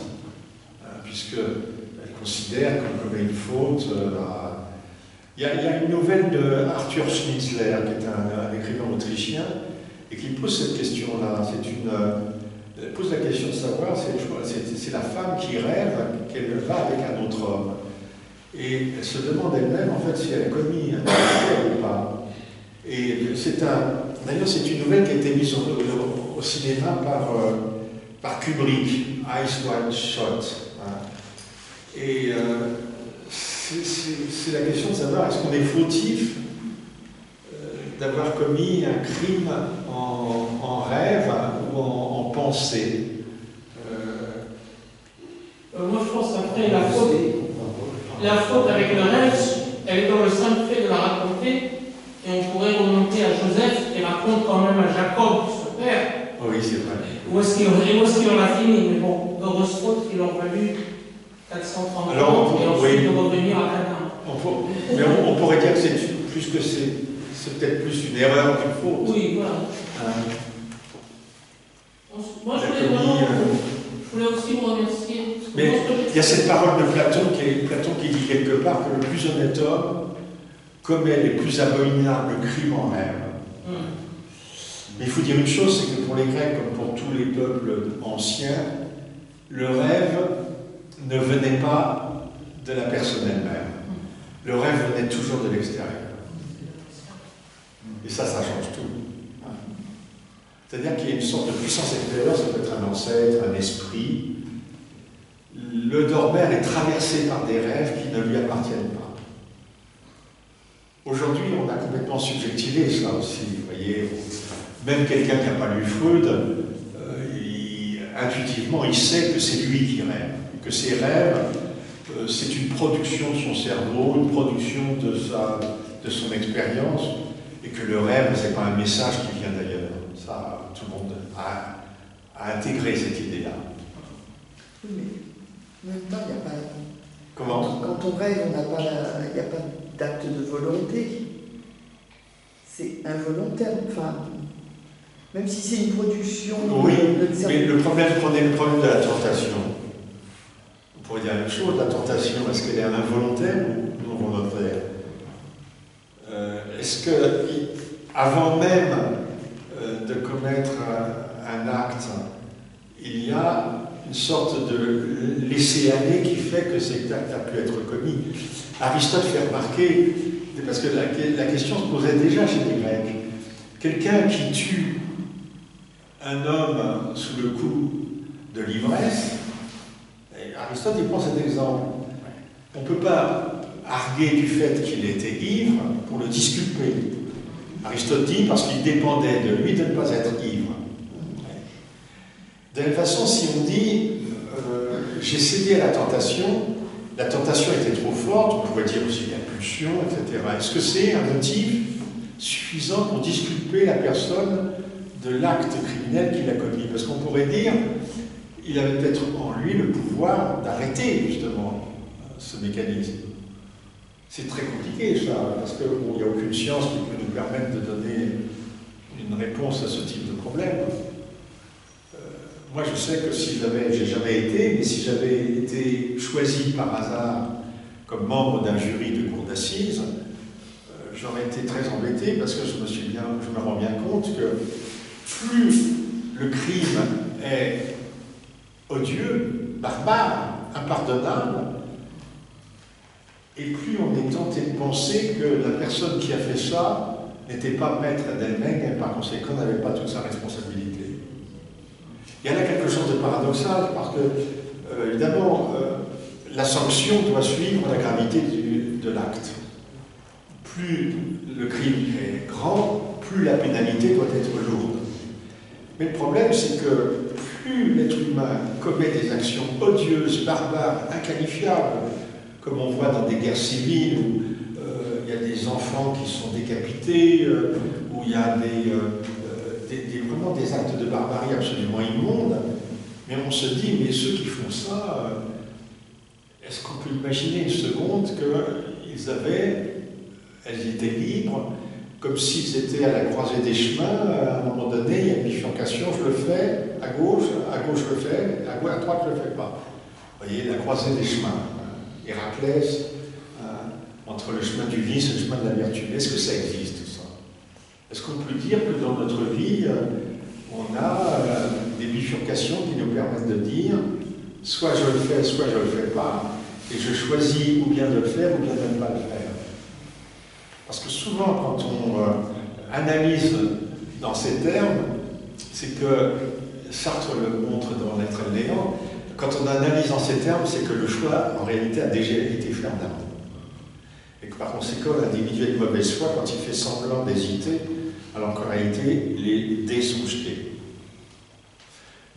puisqu'elle considère qu'on commet une faute. Il y a une nouvelle de Arthur Schnitzler, qui est un écrivain autrichien, et qui pose cette question-là. Elle pose la question de savoir, c'est la femme qui rêve qu'elle va avec un autre homme. Et elle se demande elle-même, en fait, si elle a commis un adultère ou pas. Et d'ailleurs, c'est une nouvelle qui a été mise au cinéma par Kubrick, Eyes Wide Shut. Et c'est la question de savoir est-ce qu'on est fautif d'avoir commis un crime en rêve ou en pensée. Moi, je pense qu'après, la faute avec le rêve, elle est dans le simple fait de la raconter, et on pourrait remonter à Joseph et raconter quand même à Jacob, son père. Oui, c'est vrai. Où est-ce qu'il en a fini? Mais bon, heureuse faute qu'il leur valu 430 ans et ensuite de revenir à Canaan. Mais on pourrait dire que c'est plus que c'est peut-être plus une erreur qu'une faute. Oui, voilà. Moi, je voulais aussi vous remercier. Mais il y a cette parole de Platon qui dit quelque part que le plus honnête homme commet les plus abominables crimes en rêve. Mais il faut dire une chose, c'est que pour les Grecs, comme pour tous les peuples anciens, le rêve ne venait pas de la personne elle-même. Le rêve venait toujours de l'extérieur. Et ça change tout. C'est-à-dire qu'il y a une sorte de puissance extérieure, ça peut être un ancêtre, un esprit. Le dormeur est traversé par des rêves qui ne lui appartiennent pas. Aujourd'hui, on a complètement subjectivé ça aussi, vous voyez. Même quelqu'un qui n'a pas lu Freud, intuitivement, il sait que c'est lui qui rêve. Que ses rêves, c'est une production de son cerveau, une production de son expérience, et que le rêve, ce n'est pas un message qui vient d'ailleurs. Ça, tout le monde a intégré cette idée-là. Oui, mais en même temps, il n'y a pas... Comment? Quand on rêve, il n'y a pas d'acte de volonté. C'est involontaire. Enfin, même si c'est une production... Oui, mais le problème, prenez le problème de la tentation. On pourrait dire la même chose, la tentation, est-ce qu'elle est involontaire ou non volontaire? Est-ce que, avant même de commettre un acte, il y a une sorte de laisser-aller qui fait que cet acte a pu être commis? Aristote fait remarquer, parce que la question se posait déjà chez les Grecs, quelqu'un qui tue un homme sous le coup de l'ivresse, Aristote il prend cet exemple. On ne peut pas arguer du fait qu'il était ivre pour le disculper. Aristote dit parce qu'il dépendait de lui de ne pas être ivre. De la même façon, si on dit j'ai cédé à la tentation était trop forte, on pourrait dire aussi la pulsion, etc. Est-ce que c'est un motif suffisant pour disculper la personne de l'acte criminel qu'il a commis? Parce qu'on pourrait dire il avait peut-être en lui le pouvoir d'arrêter justement ce mécanisme. C'est très compliqué ça, parce qu'il n'y a aucune science qui peut nous permettre de donner une réponse à ce type de problème. Moi je sais que si j'ai jamais été, mais si j'avais été choisi par hasard comme membre d'un jury de cour d'assises, j'aurais été très embêté parce que je me rends bien compte que plus le crime est odieux, barbare, impardonnable, et plus on est tenté de penser que la personne qui a fait ça n'était pas maître d'elle-même et par conséquent n'avait pas toute sa responsabilité. Il y a là quelque chose de paradoxal parce que, évidemment, la sanction doit suivre la gravité de l'acte. Plus le crime est grand, plus la pénalité doit être lourde. Mais le problème, c'est que plus l'être humain commet des actions odieuses, barbares, inqualifiables, comme on voit dans des guerres civiles où il y a des enfants qui sont décapités, où il y a vraiment des actes de barbarie absolument immondes, mais on se dit, mais ceux qui font ça, est-ce qu'on peut imaginer une seconde elles étaient libres, comme s'ils étaient à la croisée des chemins, à un moment donné, il y a une bifurcation, je le fais, à gauche je le fais, à droite je ne le fais pas. Vous voyez, la croisée des chemins. Héraclès, entre le chemin du vice et le chemin de la vertu. Est-ce que ça existe, tout ça? Est-ce qu'on peut dire que dans notre vie, on a des bifurcations qui nous permettent de dire soit je le fais, soit je ne le fais pas, et je choisis ou bien de le faire ou bien de ne pas le faire? Parce que souvent, quand on analyse dans ces termes, c'est que Sartre le montre dans L'être et le néant, quand on analyse dans ces termes, c'est que le choix, en réalité, a déjà été fait en amont. Et que par conséquent, l'individu est de mauvaise foi quand il fait semblant d'hésiter, alors qu'en réalité, les dés sont jetés.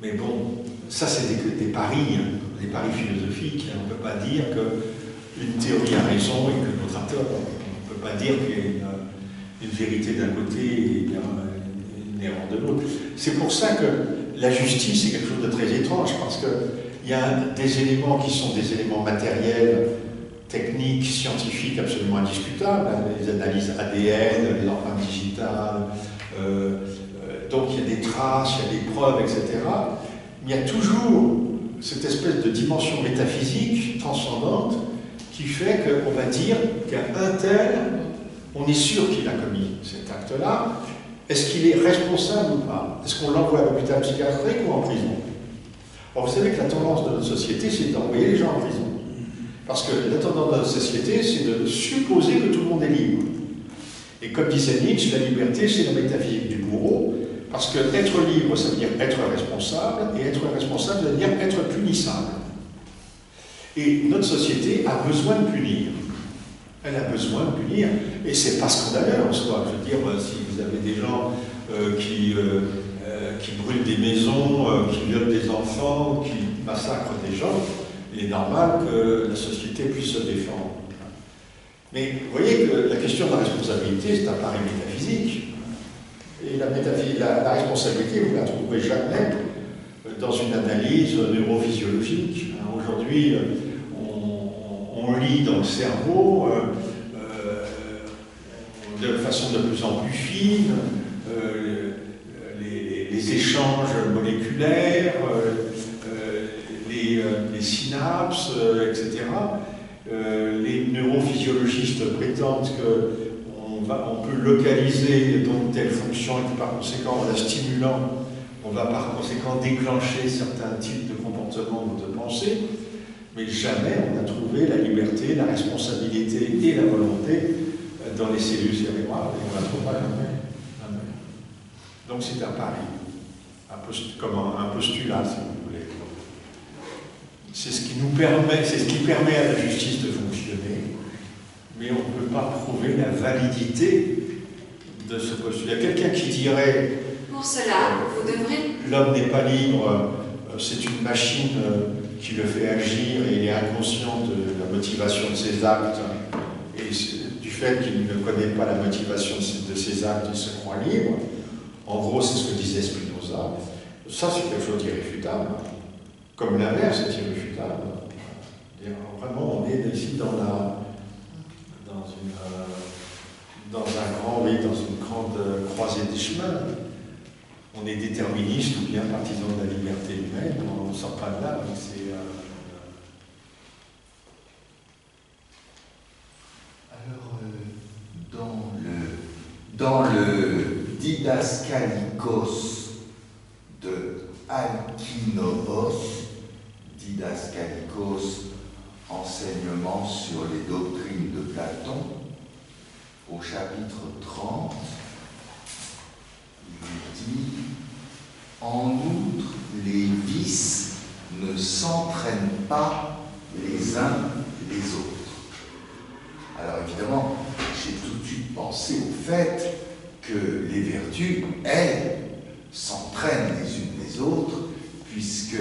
Mais bon, ça c'est des paris, des paris philosophiques. On ne peut pas dire qu'une théorie a raison et que l'autre a tort. On ne peut pas dire qu'il y a une vérité d'un côté et une erreur de l'autre. C'est pour ça que la justice est quelque chose de très étrange, parce qu'il y a des éléments qui sont des éléments matériels, techniques, scientifiques absolument indiscutables, les analyses ADN, les empreintes digitales, donc il y a des traces, il y a des preuves, etc. Mais il y a toujours cette espèce de dimension métaphysique transcendante qui fait qu'on va dire qu'un tel, on est sûr qu'il a commis cet acte-là. Est-ce qu'il est responsable ou pas? Est-ce qu'on l'envoie à l'hôpital psychiatrique ou en prison? Alors vous savez que la tendance de notre société, c'est d'envoyer les gens en prison. Parce que la tendance de notre société, c'est de supposer que tout le monde est libre. Et comme disait Nietzsche, la liberté, c'est la métaphysique du bourreau, parce que être libre, ça veut dire être responsable, et être responsable, ça veut dire être punissable. Et notre société a besoin de punir. Elle a besoin de punir, et c'est pas scandaleux en soi. Je veux dire, si vous avez des gens qui brûlent des maisons, qui violent des enfants, qui massacrent des gens, il est normal que la société puisse se défendre. Mais vous voyez que la question de la responsabilité, c'est un pari métaphysique. Et la responsabilité, vous ne la trouverez jamais dans une analyse neurophysiologique. Aujourd'hui, on lit dans le cerveau de façon de plus en plus fine les échanges moléculaires, les synapses, etc. Les neurophysiologistes prétendent qu'on peut localiser donc telle fonction et que par conséquent, en la stimulant, on va par conséquent déclencher certains types de comportements ou de pensée, mais jamais on n'a trouvé la liberté, la responsabilité et la volonté dans les cellules cérébrales, et on ne la trouvera jamais. Donc c'est un pari, comme un postulat, si vous voulez. C'est ce qui permet à la justice de fonctionner, mais on ne peut pas prouver la validité de ce postulat. Il y a quelqu'un qui dirait pour cela, vous devrez... L'homme n'est pas libre, c'est une machine qui le fait agir et il est inconscient de la motivation de ses actes, et du fait qu'il ne connaît pas la motivation de ses actes, il se croit libre. En gros, c'est ce que disait Spinoza. Ça, c'est quelque chose d'irréfutable. Comme l'inverse est irréfutable. Vraiment, on est ici dans une grande croisée des chemins. On est déterministe ou bien partisan de la liberté humaine, on ne sort pas de là. Alors, dans le Didascalikos de Alkinobos, Didascalikos, enseignement sur les doctrines de Platon, au chapitre 30, il est dit « En outre, les vices ne s'entraînent pas les uns les autres. » Alors évidemment, j'ai tout de suite pensé au fait que les vertus, elles, s'entraînent les unes les autres, puisque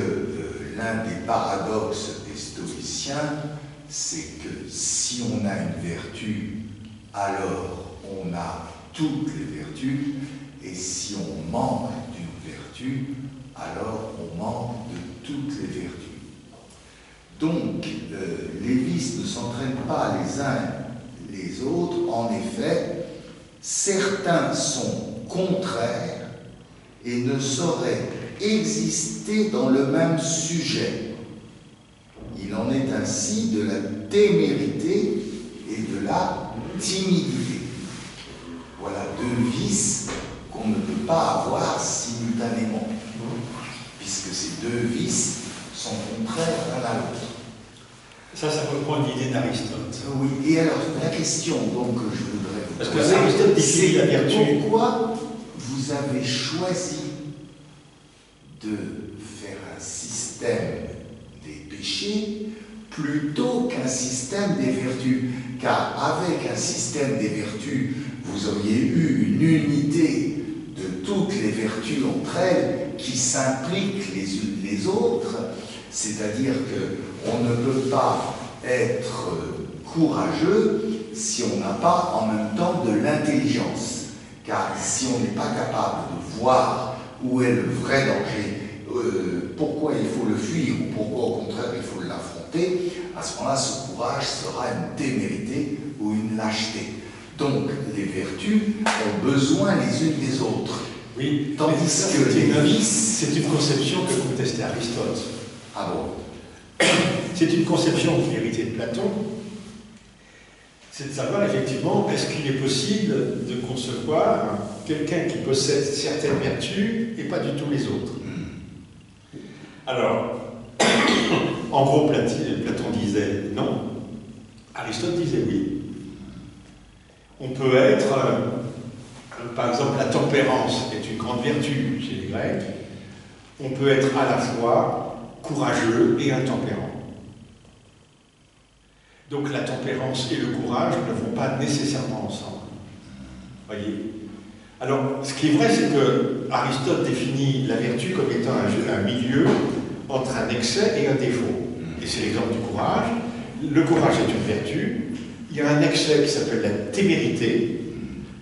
l'un des paradoxes des stoïciens, c'est que si on a une vertu, alors on a toutes les vertus, et si on manque d'une vertu, alors on manque de toutes les vertus. Donc, les vices ne s'entraînent pas les uns les autres. En effet, certains sont contraires et ne sauraient exister dans le même sujet. Il en est ainsi de la témérité et de la timidité. Voilà deux vices qu'on ne peut pas avoir simultanément, puisque ces deux vices sont contraires l'un à l'autre. Ça reprend l'idée d'Aristote. Oui, et alors la question donc que je voudrais vous poser, parce que Aristote définit la vertu. Pourquoi vous avez choisi de faire un système des péchés plutôt qu'un système des vertus? Car avec un système des vertus, vous auriez eu une unité de toutes les vertus entre elles qui s'impliquent les unes les autres, c'est-à-dire qu'on ne peut pas être courageux si on n'a pas en même temps de l'intelligence. Car si on n'est pas capable de voir où est le vrai danger, pourquoi il faut le fuir ou pourquoi au contraire il faut l'affronter, à ce moment-là ce courage sera une témérité ou une lâcheté. Donc les vertus ont besoin les unes des autres. Oui, tandis que les vices... C'est une conception que contestait Aristote. Ah bon? C'est une conception qui héritait de Platon. C'est de savoir effectivement, est-ce qu'il est possible de concevoir quelqu'un qui possède certaines vertus et pas du tout les autres. Alors, en gros, Platon disait non, Aristote disait oui. On peut être, par exemple, la tempérance est une grande vertu chez les Grecs. On peut être à la fois courageux et intempérant. Donc la tempérance et le courage ne vont pas nécessairement ensemble. Voyez. Alors, ce qui est vrai, c'est que Aristote définit la vertu comme étant un milieu entre un excès et un défaut. Et c'est l'exemple du courage. Le courage est une vertu. Il y a un excès qui s'appelle la témérité.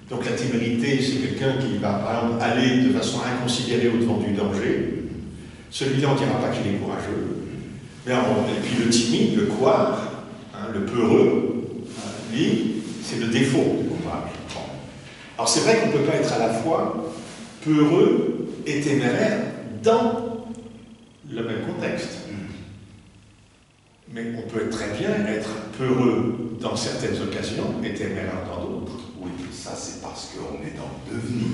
Donc la témérité, c'est quelqu'un qui va, par exemple, aller de façon inconsidérée au-devant du danger. Celui-là, on ne dira pas qu'il est courageux. Mais et puis le timide, le couard, le peureux, lui, c'est le défaut du courage. Alors c'est vrai qu'on ne peut pas être à la fois peureux et téméraire dans le même contexte. Mais on peut très bien être peureux dans certaines occasions et téméraire dans d'autres. Oui, ça c'est parce qu'on est dans le devenir.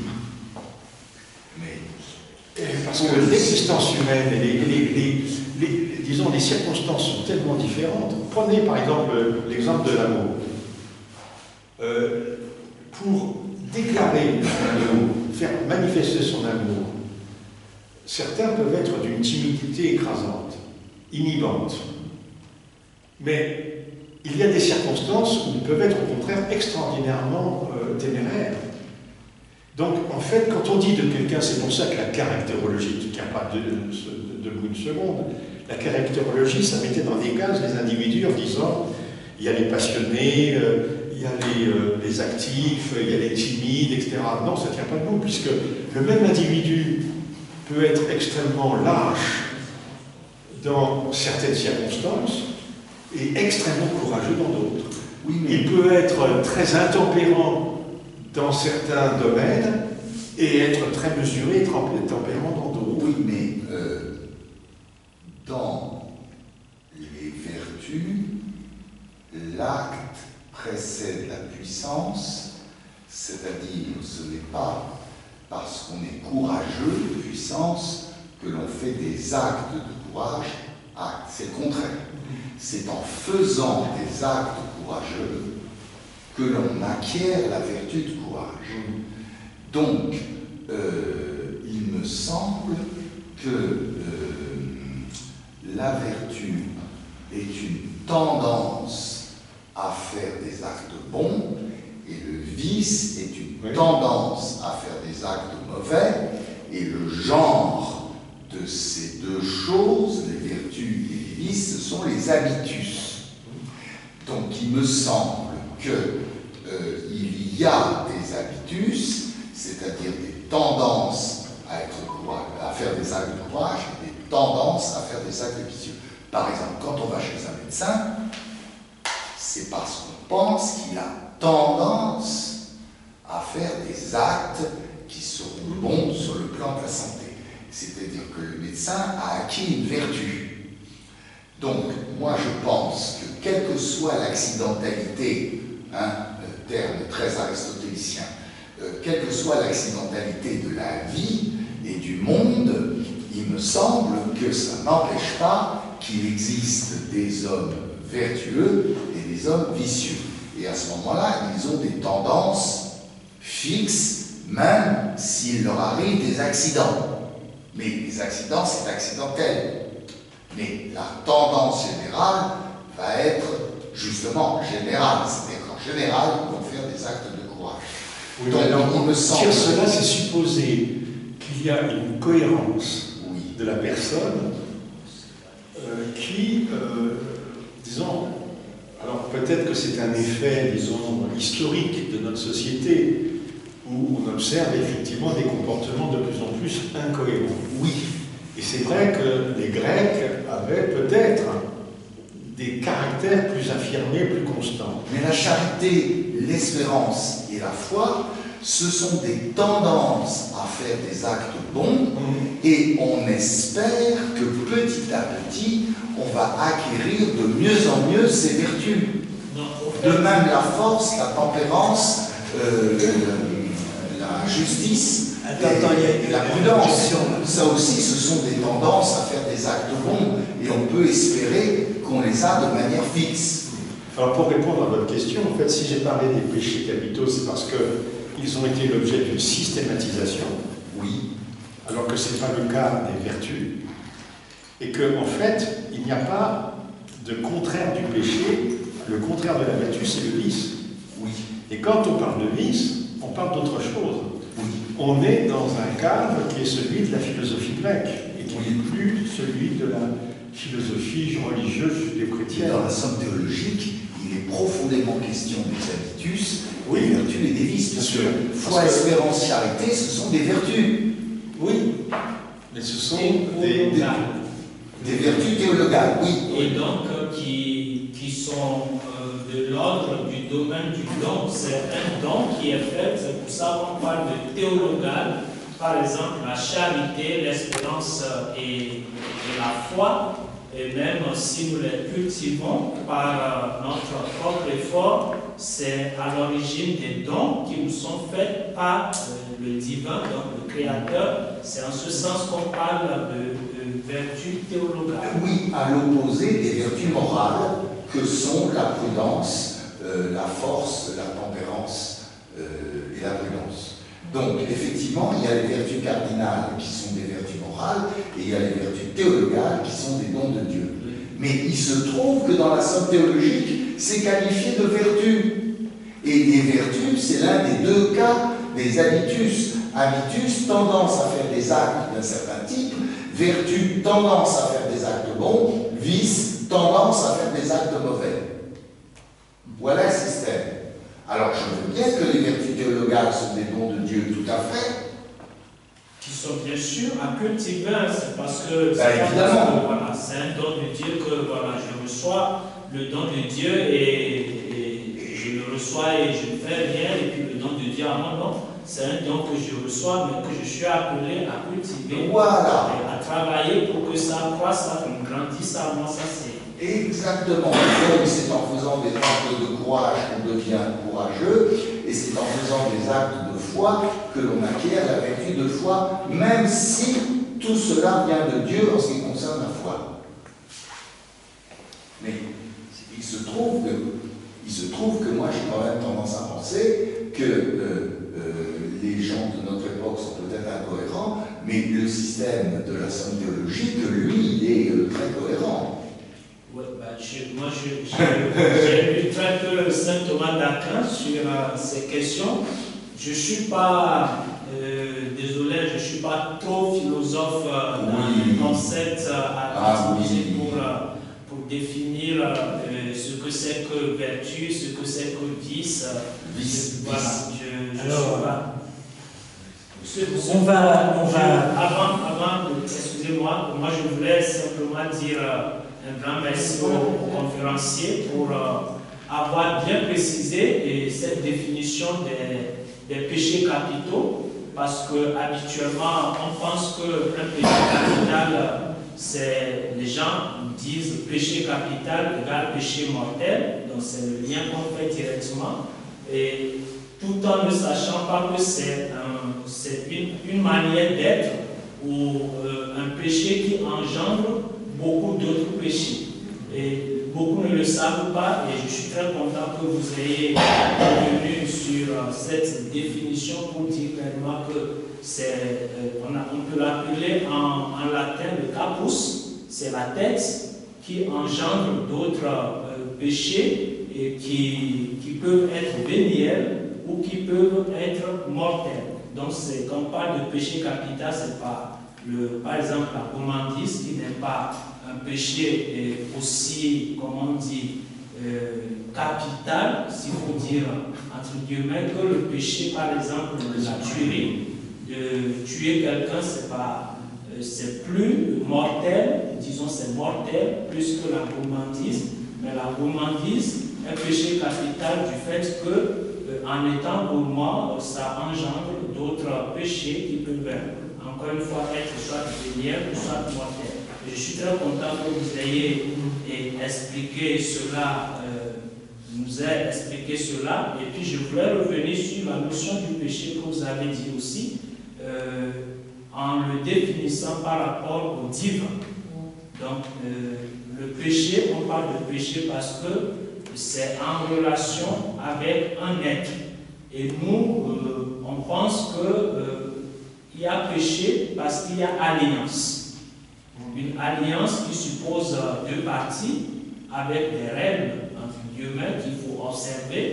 Mais parce que l'existence humaine et disons, les circonstances sont tellement différentes. Prenez par exemple l'exemple de l'amour. Pour déclarer son amour, faire manifester son amour, certains peuvent être d'une timidité écrasante, inhibante. Mais il y a des circonstances où ils peuvent être au contraire extraordinairement téméraires. Donc, en fait, quand on dit de quelqu'un, c'est pour ça que la caractérologie ne tient pas debout une seconde. La caractérologie, ça mettait dans des cases les individus en disant il y a les passionnés, il y a les actifs, il y a les timides, etc. Non, ça ne tient pas debout, puisque le même individu peut être extrêmement lâche dans certaines circonstances et extrêmement courageux dans d'autres. Oui, mais... Il peut être très intempérant dans certains domaines et être très mesuré et tempérant dans d'autres. Oui, mais dans les vertus, l'acte précède la puissance, c'est-à-dire ce n'est pas parce qu'on est courageux de puissance que l'on fait des actes de courage, actes. C'est le contraire. C'est en faisant des actes courageux que l'on acquiert la vertu de courage. Donc, il me semble que la vertu est une tendance à faire des actes bons, et le vice est une tendance à faire des actes mauvais, et le genre de ces deux choses, les vertus et les vices, ce sont les habitus. Donc il me semble qu'il y a des habitus, c'est-à-dire des tendances à faire des actes de courage, et des tendances à faire des actes vicieux. Par exemple, quand on va chez un médecin, c'est parce qu'on pense qu'il a tendance à faire des actes qui seront bons sur le plan de la santé. C'est-à-dire que le médecin a acquis une vertu. Donc, moi je pense que quelle que soit l'accidentalité, terme très aristotélicien, quelle que soit l'accidentalité de la vie et du monde, il me semble que ça n'empêche pas qu'il existe des hommes vertueux et des hommes vicieux. Et à ce moment-là, ils ont des tendances fixes, même s'il leur arrive des accidents. Mais les accidents, c'est accidentel. Mais la tendance générale va être justement générale. C'est-à-dire qu'en général, ils vont faire des actes de courage. Oui, donc, alors, il me semble... Dire cela, c'est supposer qu'il y a une cohérence de la personne qui, disons, alors peut-être que c'est un effet, disons, historique de notre société, où on observe effectivement des comportements de plus en plus incohérents. Oui. Et c'est vrai que les Grecs avaient peut-être des caractères plus affirmés, plus constants. Mais la charité, l'espérance et la foi, ce sont des tendances à faire des actes bons, et on espère que petit à petit, on va acquérir de mieux en mieux ces vertus. De même la force, la tempérance, la justice et la prudence. Ça aussi, ce sont des tendances à faire des actes bons, et on peut espérer qu'on les a de manière fixe. Alors pour répondre à votre question, en fait, si j'ai parlé des péchés capitaux, c'est parce qu'ils ont été l'objet d'une systématisation. Oui. Alors que ce n'est pas le cas des vertus. Et qu'en fait, il n'y a pas de contraire du péché. Le contraire de la vertu, c'est le vice. Oui. Et quand on parle de vice, on parle d'autre chose. Oui. On est dans un cadre qui est celui de la philosophie grecque, et qui n'est plus celui de la philosophie religieuse judéo-chrétienne. Dans la somme théologique, il est profondément question des habitus, des vertus et des vices. Parce que foi, espérance, charité, ce sont des vertus. Oui, mais ce sont des vertus théologales, oui. Et donc, qui sont de l'ordre du domaine du don. C'est un don qui est fait, c'est pour ça qu'on parle de théologal. Par exemple, la charité, l'espérance et la foi. Et même si nous les cultivons par notre propre effort, c'est à l'origine des dons qui nous sont faits par le divin, donc le Créateur. C'est en ce sens qu'on parle de vertus théologales. Oui, à l'opposé des vertus morales que sont la prudence, la force, la tempérance et la prudence. Donc, effectivement, il y a les vertus cardinales qui sont des vertus morales et il y a les vertus théologales qui sont des dons de Dieu. Mais il se trouve que dans la somme théologique, c'est qualifié de vertus. Et les vertus, c'est l'un des deux cas des habitus. Habitus, tendance à faire des actes d'un certain type. Vertu, tendance à faire des actes bons. Vice, tendance à faire des actes mauvais. Voilà le système. Alors, je veux bien que les vertus théologales sont des dons de Dieu, tout à fait. Qui sont bien sûr à cultiver, c'est parce que évidemment. Voilà, c'est un don de Dieu que voilà, je reçois le don de Dieu et je le reçois et je ne fais rien, et puis le don de Dieu, non, c'est un don que je reçois, mais que je suis appelé à cultiver, voilà. À travailler pour que ça croisse, ça grandisse à moi, ça c'est. Exactement. Donc, c'est en faisant des actes de courage qu'on devient courageux, et c'est en faisant des actes de foi que l'on acquiert la vertu de foi, même si tout cela vient de Dieu en ce qui concerne la foi. Mais il se trouve que Il se trouve que moi j'ai quand même tendance à penser que les gens de notre époque sont peut-être incohérents, mais le système de la sainte théologie, que lui, il est très cohérent. Ouais, bah, moi, j'ai lu très peu Saint Thomas d'Aquin sur ces questions. Je ne suis pas, désolé, je ne suis pas trop philosophe dans les concepts à utiliser pour définir ce que c'est que vertu, ce que c'est que vice. Voilà, je ne suis pas. Avant de, excusez-moi, moi je voulais simplement dire un grand merci aux conférenciers pour avoir bien précisé cette définition des péchés capitaux, parce que habituellement on pense qu'un péché capital, c'est, les gens disent péché capital égale péché mortel, donc c'est le lien qu'on fait directement, et tout en ne sachant pas que c'est une manière d'être ou un péché qui engendre beaucoup d'autres péchés. Et beaucoup ne le savent pas, et je suis très content que vous ayez revenu sur cette définition pour dire clairement que c'est, on peut l'appeler en latin le capus, c'est la tête qui engendre d'autres péchés et qui peuvent être véniels ou qui peuvent être mortels. Donc, quand on parle de péché capital, c'est pas par exemple la gourmandise qui n'est pas un péché aussi, comment on dit, capital, s'il faut dire entre guillemets, que le péché, par exemple, de la tuerie. De tuer quelqu'un, c'est plus mortel, disons c'est mortel, plus que la gourmandise. Mais la gourmandise est un péché capital du fait que en étant gourmand, ça engendre d'autres péchés qui peuvent, encore une fois, être soit véniels ou soit mortels. Je suis très content que vous ayez expliqué cela, nous ayez expliqué cela. Et puis je voulais revenir sur la notion du péché que vous avez dit aussi, en le définissant par rapport au divin. Donc, le péché, on parle de péché parce que c'est en relation avec un être. Et nous, on pense qu'il y a péché parce qu'il y a alliance. Une alliance qui suppose deux parties avec des règles, entre guillemets, qu'il faut observer.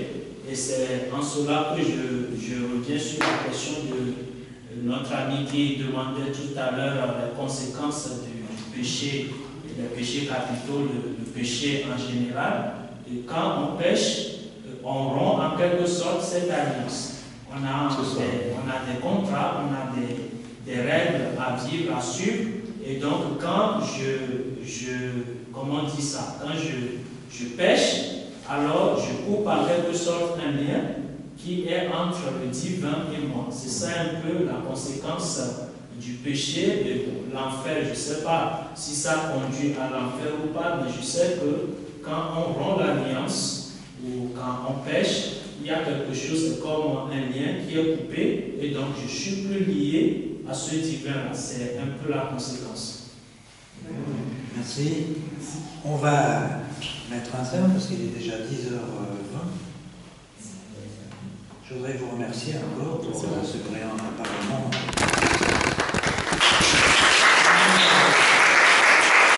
Et c'est en cela que je reviens sur la question de notre ami qui demandait tout à l'heure les conséquences du péché, des péchés capitaux, le péché en général. Et quand on pêche, on rompt en quelque sorte cette alliance. On a des contrats, on a des règles à vivre, à suivre. Et donc, quand comment on dit ça? Quand je pêche, alors je coupe en quelque sorte un lien qui est entre le divin et moi. C'est ça un peu la conséquence du péché, de l'enfer. Je ne sais pas si ça conduit à l'enfer ou pas, mais je sais que quand on rompt l'alliance ou quand on pêche, il y a quelque chose comme un lien qui est coupé et donc je ne suis plus lié à ce divin-là. C'est un peu la conséquence. Merci. On va mettre un terme parce qu'il est déjà 10h20. Je voudrais vous remercier encore pour ce brillant appartement.